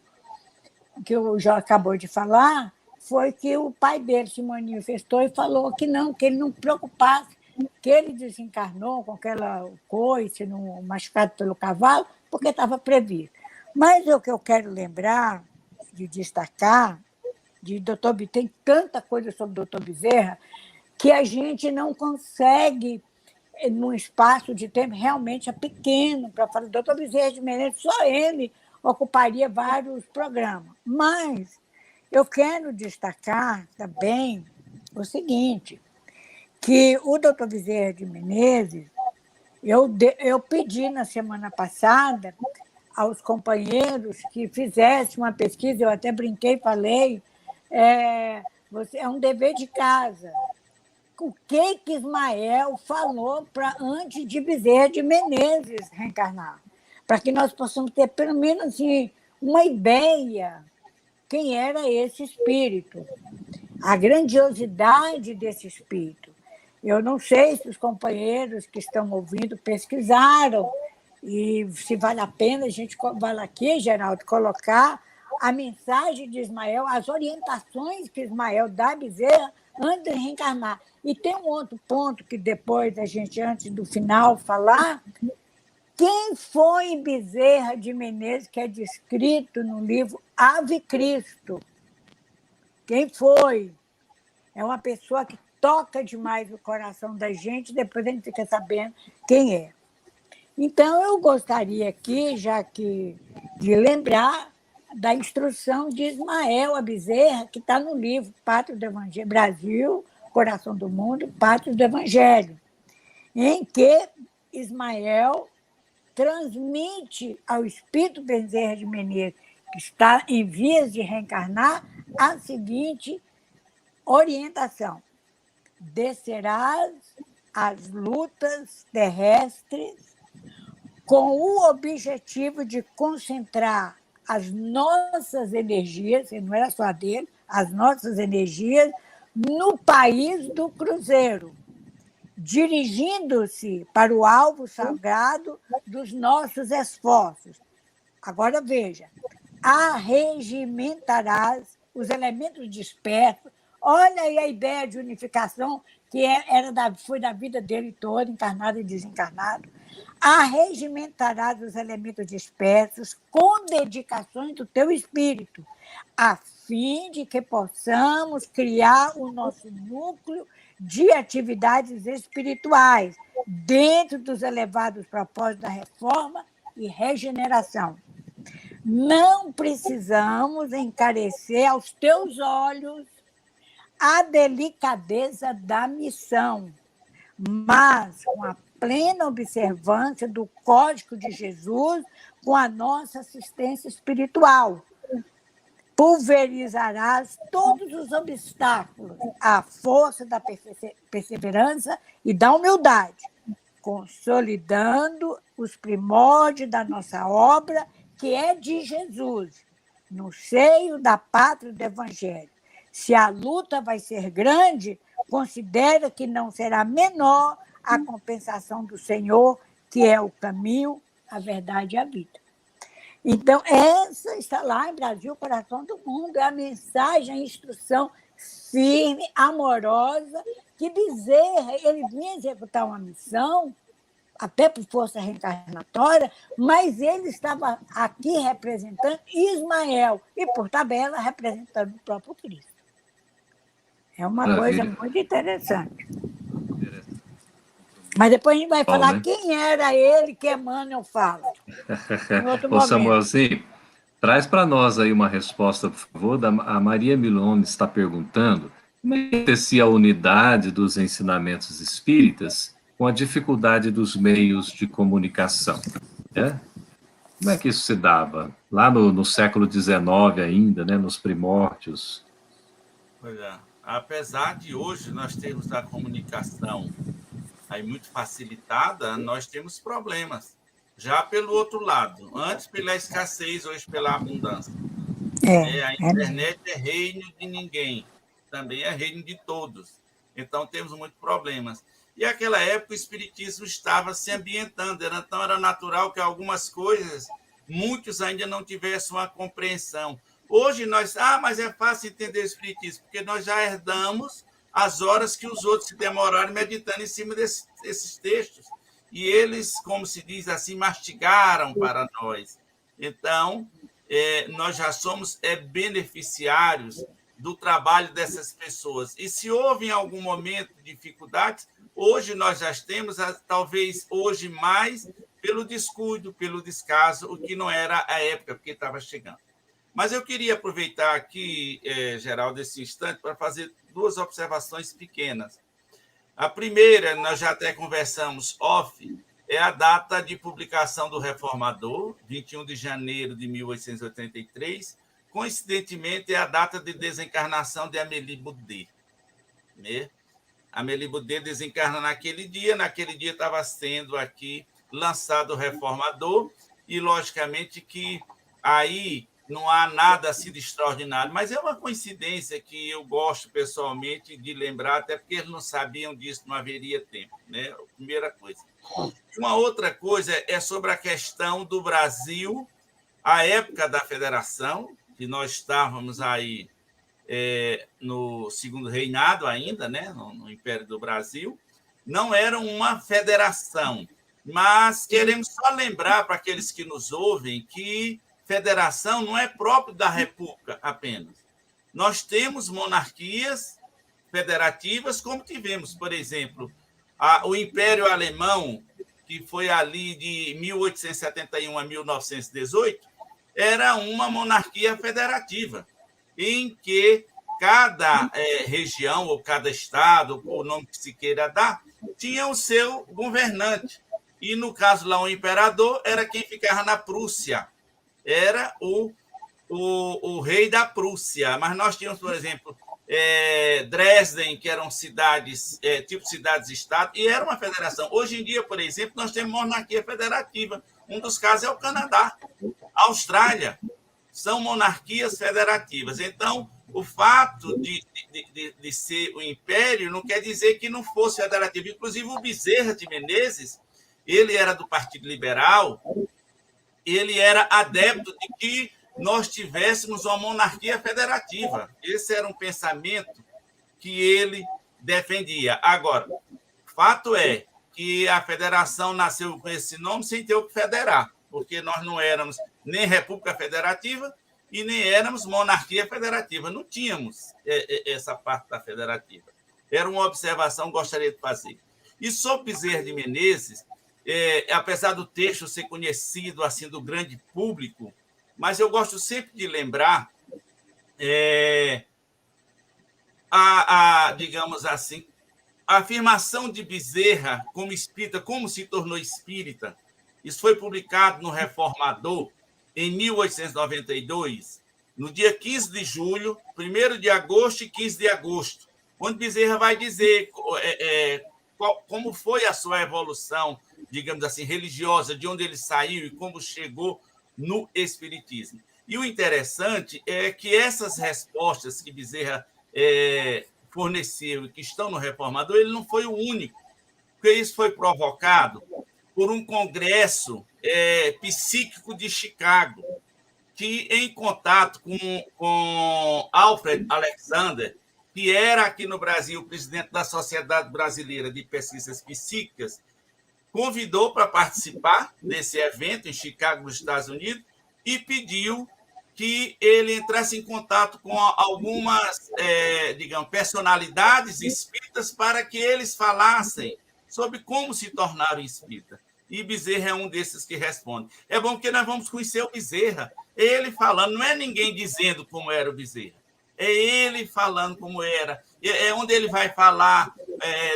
Jó acabou de falar, foi que o pai dele se manifestou e falou que ele não preocupasse, que ele desencarnou com aquela coice, machucado pelo cavalo, porque estava previsto. Mas o que eu quero lembrar, de destacar, tem tanta coisa sobre o doutor Bezerra, que a gente não consegue, num espaço de tempo realmente pequeno, para falar do doutor Bezerra de Menezes, só ele ocuparia vários programas. Mas eu quero destacar também o seguinte, que o doutor Bezerra de Menezes, eu pedi na semana passada aos companheiros que fizessem uma pesquisa, eu até brinquei e falei, é um dever de casa. O que Ismael falou antes de Bezerra de Menezes reencarnar? Para que nós possamos ter, pelo menos, assim, uma ideia quem era esse espírito, a grandiosidade desse espírito. Eu não sei se os companheiros que estão ouvindo pesquisaram, e se vale a pena a gente vale aqui, Geraldo, colocar a mensagem de Ismael, as orientações que Ismael dá a Bezerra antes de reencarnar. E tem um outro ponto que depois a gente, antes do final, falar, quem foi Bezerra de Menezes, que é descrito no livro Ave Cristo? Quem foi? É uma pessoa que toca demais o coração da gente, depois a gente fica sabendo quem é. Então, eu gostaria aqui, de lembrar da instrução de Ismael a Bezerra, que está no livro Pátria do Evangelho, Brasil, Coração do Mundo, Pátria do Evangelho, em que Ismael transmite ao espírito Bezerra de Menezes, que está em vias de reencarnar, a seguinte orientação: descerás as lutas terrestres com o objetivo de concentrar as nossas energias, e não era só a dele, as nossas energias, no país do cruzeiro, dirigindo-se para o alvo sagrado dos nossos esforços. Agora, veja, arregimentarás os elementos dispersos. Olha aí a ideia de unificação que foi da vida dele toda, encarnado e desencarnado. Arregimentarás os elementos dispersos com dedicações do teu espírito, a fim de que possamos criar o nosso núcleo de atividades espirituais dentro dos elevados propósitos da reforma e regeneração. Não precisamos encarecer aos teus olhos a delicadeza da missão, mas com a plena observância do Código de Jesus, com a nossa assistência espiritual. pulverizarás todos os obstáculos à força da perseverança e da humildade, consolidando os primórdios da nossa obra, que é de Jesus, no seio da pátria do Evangelho. Se a luta vai ser grande, considera que não será menor a compensação do Senhor, que é o caminho, a verdade e a vida. Então, essa está lá em Brasil, Coração do Mundo, é a mensagem, a instrução firme, amorosa, que Bezerra, ele vinha executar uma missão, até por força reencarnatória, mas ele estava aqui representando Ismael, e, por tabela, representando o próprio Cristo. É uma Maravilha. coisa muito interessante. Mas depois a gente vai falar, né, quem era ele que Emmanuel fala. Em outro Ô, momento. Samuelzinho, traz para nós aí uma resposta, por favor. A Maria Milone está perguntando como é que acontecia a unidade dos ensinamentos espíritas com a dificuldade dos meios de comunicação, né? Como é que isso se dava? Lá no século XIX ainda, né, nos primórdios. Pois é. Apesar de hoje nós termos a comunicação aí muito facilitada, nós temos problemas. Já pelo outro lado, antes pela escassez, hoje pela abundância. A internet é reino de ninguém, também é reino de todos. Então temos muitos problemas. E naquela época o espiritismo estava se ambientando, então era natural que algumas coisas, muitos ainda não tivessem uma compreensão. Hoje nós, mas é fácil entender o espiritismo, porque nós já herdamos as horas que os outros se demoraram meditando em cima desses textos. E eles, como se diz assim, mastigaram para nós. Então, nós já somos beneficiários do trabalho dessas pessoas. E se houve em algum momento dificuldades, hoje nós já temos, talvez hoje mais, pelo descuido, pelo descaso, o que não era a época, porque estava chegando. Mas eu queria aproveitar aqui, Geraldo, esse instante, para fazer duas observações pequenas. A primeira, nós já até conversamos off, é a data de publicação do Reformador, 21 de janeiro de 1883, coincidentemente é a data de desencarnação de Amélie Boudet. Né? Amélie Boudet desencarna naquele dia estava sendo aqui lançado o Reformador, e logicamente que aí não há nada assim de extraordinário, mas é uma coincidência que eu gosto pessoalmente de lembrar, até porque eles não sabiam disso, não haveria tempo, né? Primeira coisa. Uma outra coisa é sobre a questão do Brasil, a época da federação, que nós estávamos aí no segundo reinado ainda, né? No Império do Brasil, não era uma federação, mas queremos só lembrar para aqueles que nos ouvem que federação não é próprio da República apenas. Nós temos monarquias federativas, como tivemos, por exemplo, o Império Alemão, que foi ali de 1871 a 1918, era uma monarquia federativa, em que cada região, ou cada estado, ou o nome que se queira dar, tinha o seu governante. E, no caso lá, o imperador era quem ficava na Prússia, era o rei da Prússia. Mas nós tínhamos, por exemplo, Dresden, que eram cidades, tipo cidades-estado, e era uma federação. Hoje em dia, por exemplo, nós temos monarquia federativa. Um dos casos é o Canadá. A Austrália são monarquias federativas. Então, o fato de ser o império não quer dizer que não fosse federativo. Inclusive, o Bezerra de Menezes, ele era do Partido Liberal, ele era adepto de que nós tivéssemos uma monarquia federativa. Esse era um pensamento que ele defendia. Agora, fato é que a federação nasceu com esse nome sem ter o que federar, porque nós não éramos nem república federativa e nem éramos monarquia federativa. Não tínhamos essa parte da federativa. Era uma observação que gostaria de fazer. E sobre Bezerra de Menezes, apesar do texto ser conhecido assim do grande público, mas eu gosto sempre de lembrar digamos assim, a afirmação de Bezerra como espírita, como se tornou espírita. Isso foi publicado no Reformador em 1892, no dia 15 de julho, 1º de agosto e 15 de agosto, onde Bezerra vai dizer como foi a sua evolução, digamos assim, religiosa, de onde ele saiu e como chegou no Espiritismo. E o interessante é que essas respostas que Bezerra forneceu e que estão no Reformador, ele não foi o único, porque isso foi provocado por um congresso psíquico de Chicago, que, em contato com Alfred Alexander, que era aqui no Brasil o presidente da Sociedade Brasileira de Pesquisas Psíquicas, convidou para participar desse evento em Chicago, nos Estados Unidos, e pediu que ele entrasse em contato com algumas, digamos, personalidades espíritas para que eles falassem sobre como se tornaram espírita. E Bezerra é um desses que responde. É bom que nós vamos conhecer o Bezerra. É ele falando, não é ninguém dizendo como era o Bezerra. É ele falando como era. É onde ele vai falar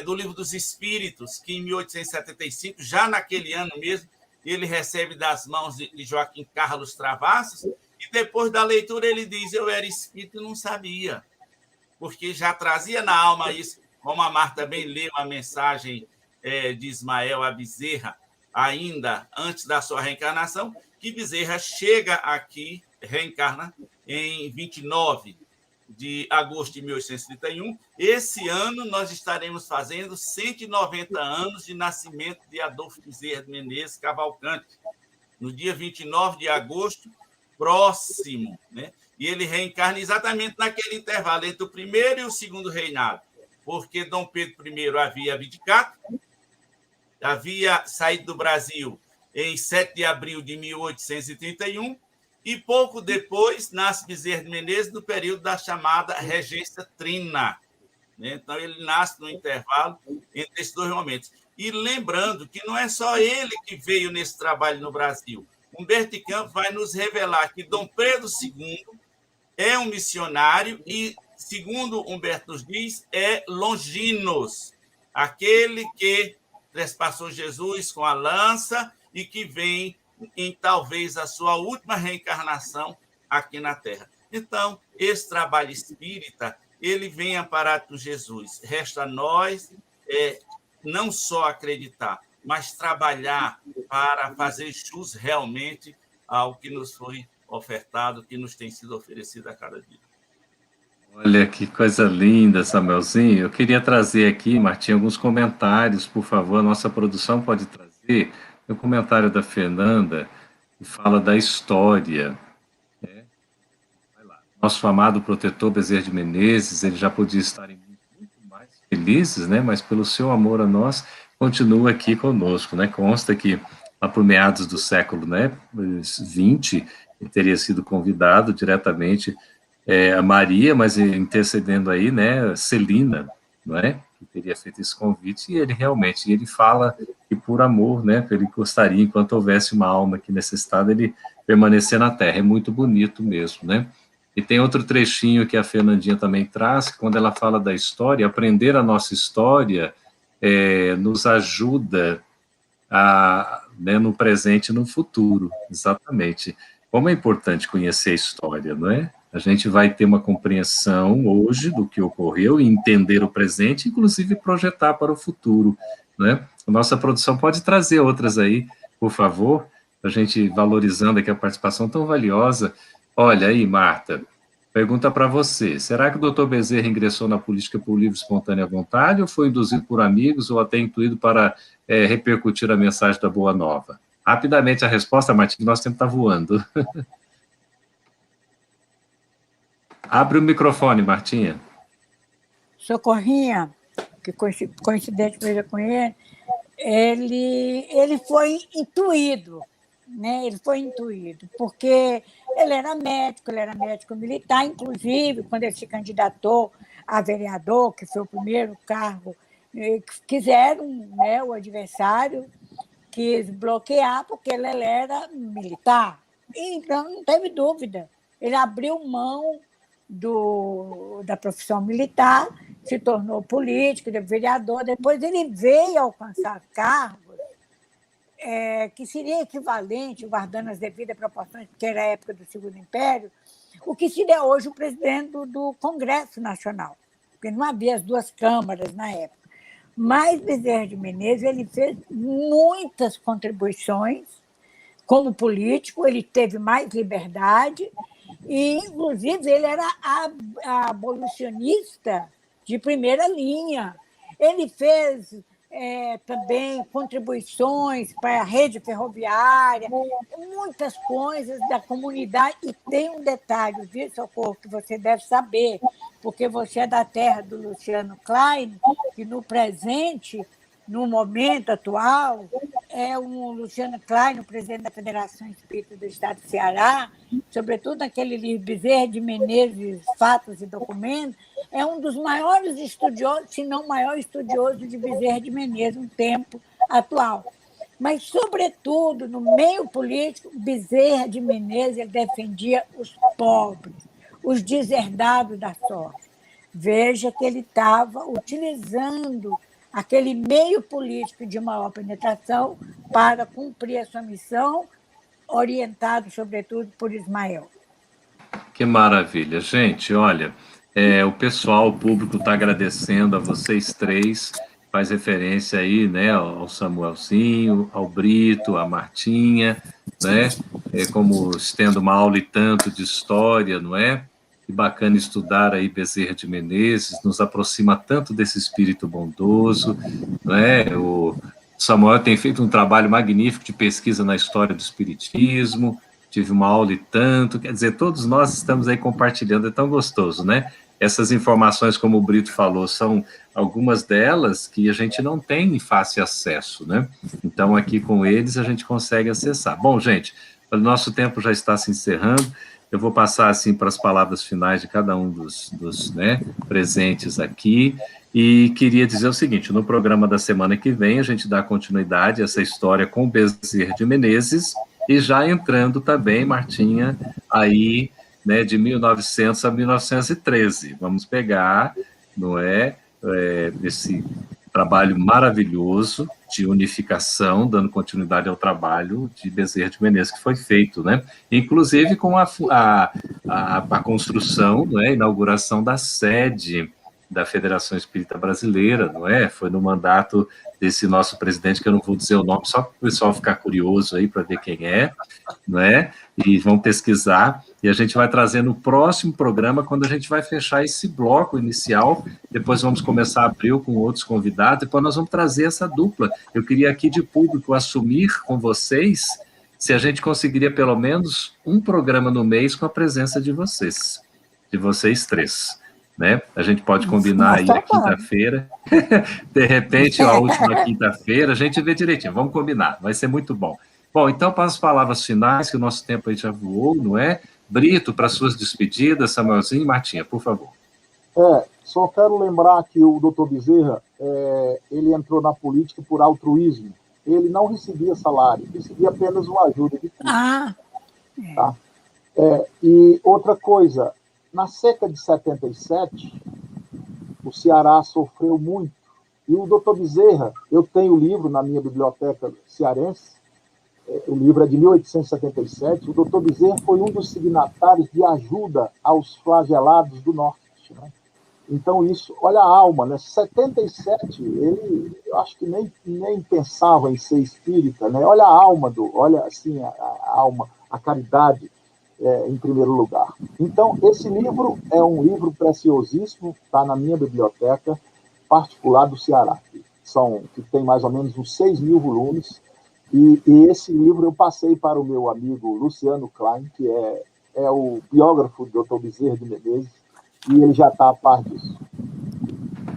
do Livro dos Espíritos, que em 1875, já naquele ano mesmo, ele recebe das mãos de Joaquim Carlos Travassos, e depois da leitura ele diz, eu era espírita e não sabia, porque já trazia na alma isso, como a Marta bem leu a mensagem de Ismael a Bezerra, ainda antes da sua reencarnação, que Bezerra chega aqui, reencarna em 29 de agosto de 1831. Esse ano nós estaremos fazendo 190 anos de nascimento de Adolfo Bezerra de Menezes Cavalcante, no dia 29 de agosto próximo, né? E ele reencarna exatamente naquele intervalo entre o primeiro e o segundo reinado, porque Dom Pedro I havia abdicado, havia saído do Brasil em 7 de abril de 1831, e pouco depois nasce Bezerra de Menezes no período da chamada Regência Trina. Então, ele nasce no intervalo entre esses dois momentos. E lembrando que não é só ele que veio nesse trabalho no Brasil. Humberto de Campos vai nos revelar que Dom Pedro II é um missionário e, segundo Humberto nos diz, é Longinos, aquele que trespassou Jesus com a lança e que vem em talvez a sua última reencarnação aqui na Terra. Então, esse trabalho espírita, ele vem amparado por Jesus. Resta a nós não só acreditar, mas trabalhar para fazer jus realmente ao que nos foi ofertado, que nos tem sido oferecido a cada dia. Olha que coisa linda, Samuelzinho. Eu queria trazer aqui, Martinho, alguns comentários, por favor. A nossa produção pode trazer o comentário da Fernanda, que fala da história. Né? Vai lá. Nosso amado protetor Bezerra de Menezes, ele já podia estar em muito mais felizes, né? Mas pelo seu amor a nós, continua aqui conosco. Né? Consta que, lá por meados do século, né, 20, ele teria sido convidado diretamente a Maria, mas intercedendo aí, né, Celina, não é? Que teria feito esse convite, e ele realmente, ele fala que por amor, né, ele gostaria, enquanto houvesse uma alma que necessitada, ele permanecer na Terra. É muito bonito mesmo, né? E tem outro trechinho que a Fernandinha também traz, que quando ela fala da história, aprender a nossa história nos ajuda né, no presente e no futuro, exatamente. Como é importante conhecer a história, não é? A gente vai ter uma compreensão hoje do que ocorreu e entender o presente, inclusive projetar para o futuro, né? A nossa produção pode trazer outras aí, por favor, a gente valorizando aqui a participação tão valiosa. Olha aí, Marta, pergunta para você, será que o Dr. Bezerra ingressou na política por livre e espontânea vontade ou foi induzido por amigos ou até intuído para repercutir a mensagem da Boa Nova? Rapidamente a resposta, Martim, que nosso tempo está voando. Abre o microfone, Martinha. Socorrinha, que coincidente veja com ele foi intuído, né? Ele foi intuído, porque ele era médico militar, inclusive, quando ele se candidatou a vereador, que foi o primeiro cargo, quiseram, né, o adversário quis bloquear, porque ele era militar. Então, não teve dúvida. Ele abriu mão da profissão militar, se tornou político, vereador, depois ele veio alcançar cargos que seria equivalente, guardando as devidas proporções, porque era a época do Segundo Império, o que seria hoje o presidente do Congresso Nacional, porque não havia as duas câmaras na época. Mas Bezerra de Menezes ele fez muitas contribuições como político, ele teve mais liberdade e, inclusive, ele era abolicionista de primeira linha. Ele fez também contribuições para a rede ferroviária, muitas coisas da comunidade. E tem um detalhe, viu, Socorro, que você deve saber, porque você é da terra do Luciano Klein, que no presente, no momento atual, é o Luciano Klein, o presidente da Federação Espírita do Estado do Ceará, sobretudo naquele livro Bezerra de Menezes, Fatos e Documentos, é um dos maiores estudiosos, se não o maior estudioso de Bezerra de Menezes no tempo atual. Mas, sobretudo, no meio político, Bezerra de Menezes ele defendia os pobres, os deserdados da sorte. Veja que ele estava utilizando aquele meio político de maior penetração para cumprir a sua missão, orientado, sobretudo, por Ismael. Que maravilha. Gente, olha, o pessoal, o público está agradecendo a vocês três, faz referência aí, né, ao Samuelzinho, ao Brito, à Martinha, né, como tendo uma aula e tanto de história, não é? Que bacana estudar aí Bezerra de Menezes, nos aproxima tanto desse espírito bondoso, não é? O Samuel tem feito um trabalho magnífico de pesquisa na história do espiritismo, tive uma aula e tanto, quer dizer, todos nós estamos aí compartilhando, é tão gostoso, né? Essas informações, como o Brito falou, são algumas delas que a gente não tem em fácil acesso, né? Então, aqui com eles, a gente consegue acessar. Bom, gente, o nosso tempo já está se encerrando, eu vou passar, assim, para as palavras finais de cada um dos né, presentes aqui, e queria dizer o seguinte, no programa da semana que vem, a gente dá continuidade a essa história com Bezerra de Menezes, e já entrando também, Martinha, aí, né, de 1900 a 1913. Vamos pegar, não esse trabalho maravilhoso de unificação, dando continuidade ao trabalho de Bezerra de Menezes que foi feito, né? Inclusive com a construção, não é? A inauguração da sede da Federação Espírita Brasileira, não é? Foi no mandato desse nosso presidente, que eu não vou dizer o nome, só para o pessoal ficar curioso aí para ver quem é, não é? E vão pesquisar, e a gente vai trazer no próximo programa, quando a gente vai fechar esse bloco inicial, depois vamos começar a abrir com outros convidados, depois nós vamos trazer essa dupla. Eu queria aqui de público assumir com vocês se a gente conseguiria pelo menos um programa no mês com a presença de vocês três. Né? A gente pode combinar aí a quinta-feira, de repente, a última quinta-feira, a gente vê direitinho, vamos combinar, vai ser muito bom. Bom, então, para as palavras finais, que o nosso tempo aí já voou, não é? Brito, para suas despedidas, Samuelzinho e Martinha, por favor. Só quero lembrar que o doutor Bezerra, ele entrou na política por altruísmo, ele não recebia salário, recebia apenas uma ajuda de custo. Tá? E outra coisa, na seca de 77, o Ceará sofreu muito. E o doutor Bezerra, eu tenho o livro na minha biblioteca cearense, o livro é de 1877, o doutor Bezerra foi um dos signatários de ajuda aos flagelados do Norte. Né? Então, isso, olha a alma, né? 77, eu acho que nem pensava em ser espírita, né? Olha a alma, olha assim, a alma, a caridade, em primeiro lugar. Então, esse livro é um livro preciosíssimo, está na minha biblioteca particular do Ceará, que tem mais ou menos uns 6.000 volumes, e esse livro eu passei para o meu amigo Luciano Klein, que é o biógrafo do Dr. Bezerra de Menezes, e ele já está a par disso.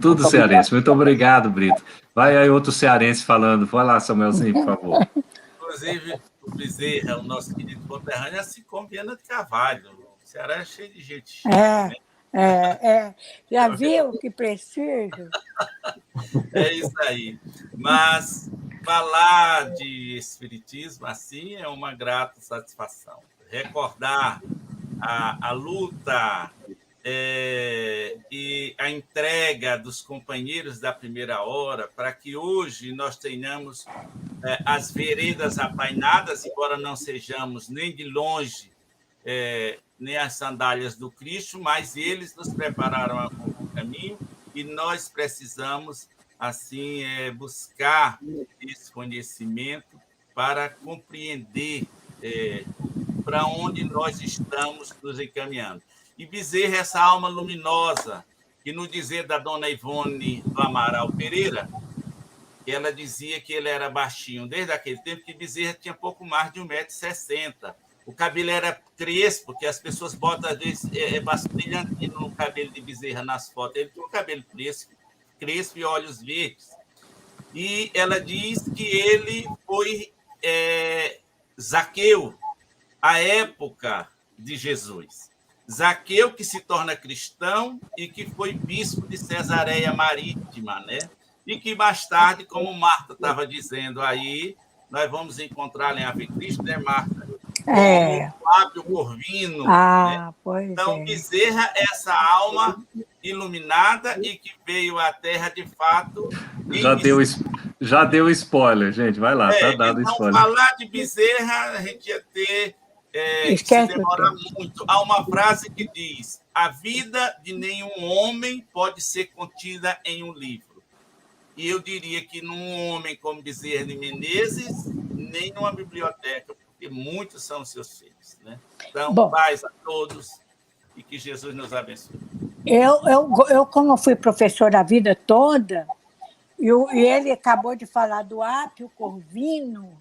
Tudo muito cearense. Muito obrigado, Brito. Vai aí outro cearense falando. Vai lá, Samuelzinho, por favor. Inclusive, o Bezerra, o nosso querido conterrâneo, assim como Viana de Carvalho. O Ceará é cheio de gente. Já viu que prestígio? É isso aí. Mas falar de espiritismo assim é uma grata satisfação. Recordar a luta e a entrega dos companheiros da primeira hora para que hoje nós tenhamos as veredas apainadas, embora não sejamos nem de longe nem as sandálias do Cristo, mas eles nos prepararam o caminho e nós precisamos, assim, buscar esse conhecimento para compreender para onde nós estamos nos encaminhando. E Bezerra, essa alma luminosa, que no dizer da dona Ivone do Amaral Pereira, ela dizia que ele era baixinho desde aquele tempo, que Bezerra tinha pouco mais de 1,60 m. O cabelo era crespo, porque as pessoas botam, às vezes, brilhantino no cabelo de Bezerra nas fotos. Ele tinha um cabelo crespo e olhos verdes. E ela diz que ele foi Zaqueu, à época de Jesus. Zaqueu, que se torna cristão e que foi bispo de Cesareia Marítima, né? E que mais tarde, como Marta estava dizendo aí, nós vamos encontrar em Ave Cristo, né, Marta? Fábio Corvino. Né? Então, Bezerra, essa alma iluminada e que veio à Terra de fato. Já deu spoiler, gente. Vai lá, tá dado então, spoiler. Falar de Bezerra, a gente ia ter se demorar muito. Há uma frase que diz: a vida de nenhum homem pode ser contida em um livro. E eu diria que num homem como Bezerra de Menezes, nem numa biblioteca, porque muitos são seus filhos. Né? Então, paz a todos e que Jesus nos abençoe. Eu como fui professora a vida toda, e ele acabou de falar do Apio Corvino,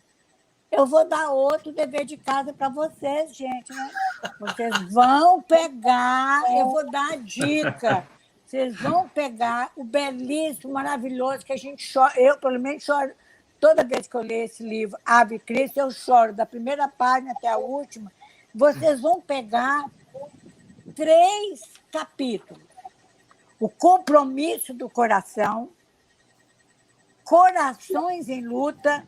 eu vou dar outro dever de casa para vocês, gente. Né? Vocês vão pegar, eu vou dar a dica. Vocês vão pegar o belíssimo, maravilhoso, que a gente chora. Eu, pelo menos, choro. Toda vez que eu leio esse livro, Ave Cristo, eu choro, da primeira página até a última. Vocês vão pegar 3 capítulos. O compromisso do coração, corações em luta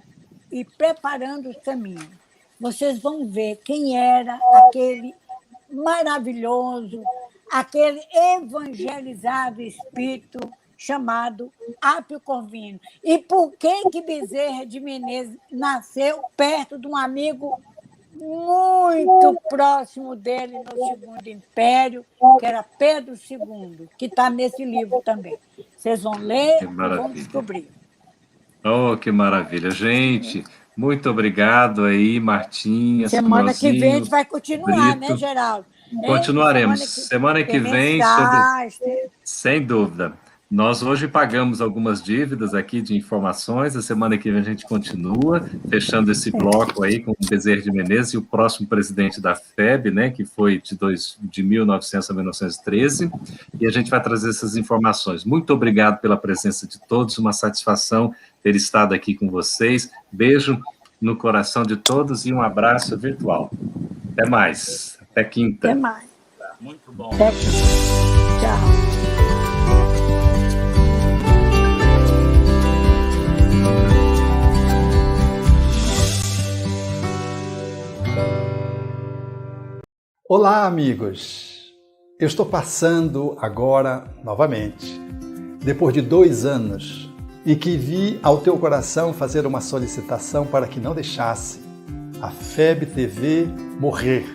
e preparando o caminho. Vocês vão ver quem era aquele maravilhoso, aquele evangelizado espírito chamado Apio Corvino. E por que Bezerra de Menezes nasceu perto de um amigo muito próximo dele no Segundo Império, que era Pedro II, que está nesse livro também. Vocês vão ler e vão descobrir. Oh, que maravilha. Gente, muito obrigado aí, Martinha. Semana que vem a gente vai continuar, Brito. Né, Geraldo? Continuaremos. Semana que vem, sem dúvida. Nós hoje pagamos algumas dívidas aqui de informações, a semana que vem a gente continua, fechando esse bloco aí com o Bezerra de Menezes e o próximo presidente da FEB, né, que foi de 1900 a 1913, e a gente vai trazer essas informações. Muito obrigado pela presença de todos, uma satisfação ter estado aqui com vocês. Beijo no coração de todos e um abraço virtual. Até mais. Até quinta. Até mais. Muito bom. Até quinta. Tchau. Olá, amigos! Eu estou passando agora, novamente, depois de 2 anos, e que vi ao teu coração fazer uma solicitação para que não deixasse a FEB TV morrer.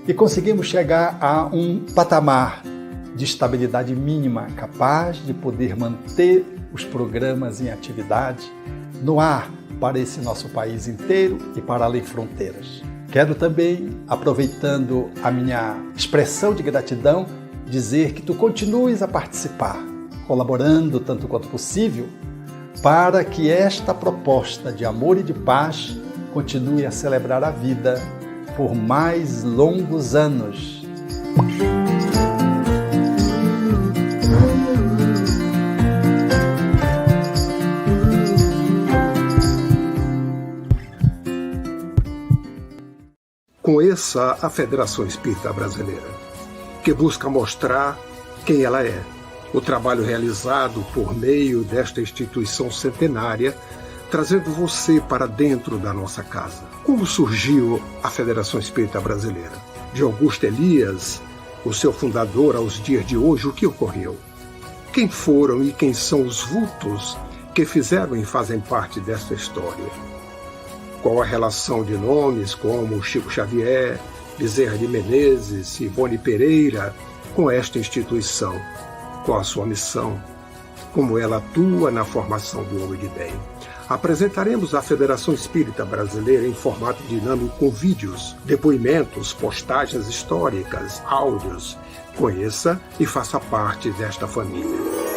E conseguimos chegar a um patamar de estabilidade mínima, capaz de poder manter os programas em atividade no ar para esse nosso país inteiro e para além fronteiras. Quero também, aproveitando a minha expressão de gratidão, dizer que tu continues a participar, colaborando tanto quanto possível, para que esta proposta de amor e de paz continue a celebrar a vida por mais longos anos. Conheça a Federação Espírita Brasileira, que busca mostrar quem ela é. O trabalho realizado por meio desta instituição centenária, trazendo você para dentro da nossa casa. Como surgiu a Federação Espírita Brasileira? De Augusto Elias, o seu fundador, aos dias de hoje, o que ocorreu? Quem foram e quem são os vultos que fizeram e fazem parte desta história? Qual a relação de nomes como Chico Xavier, Bezerra de Menezes, Ivone Pereira com esta instituição? Qual a sua missão? Como ela atua na formação do homem de bem? Apresentaremos a Federação Espírita Brasileira em formato dinâmico com vídeos, depoimentos, postagens históricas, áudios. Conheça e faça parte desta família.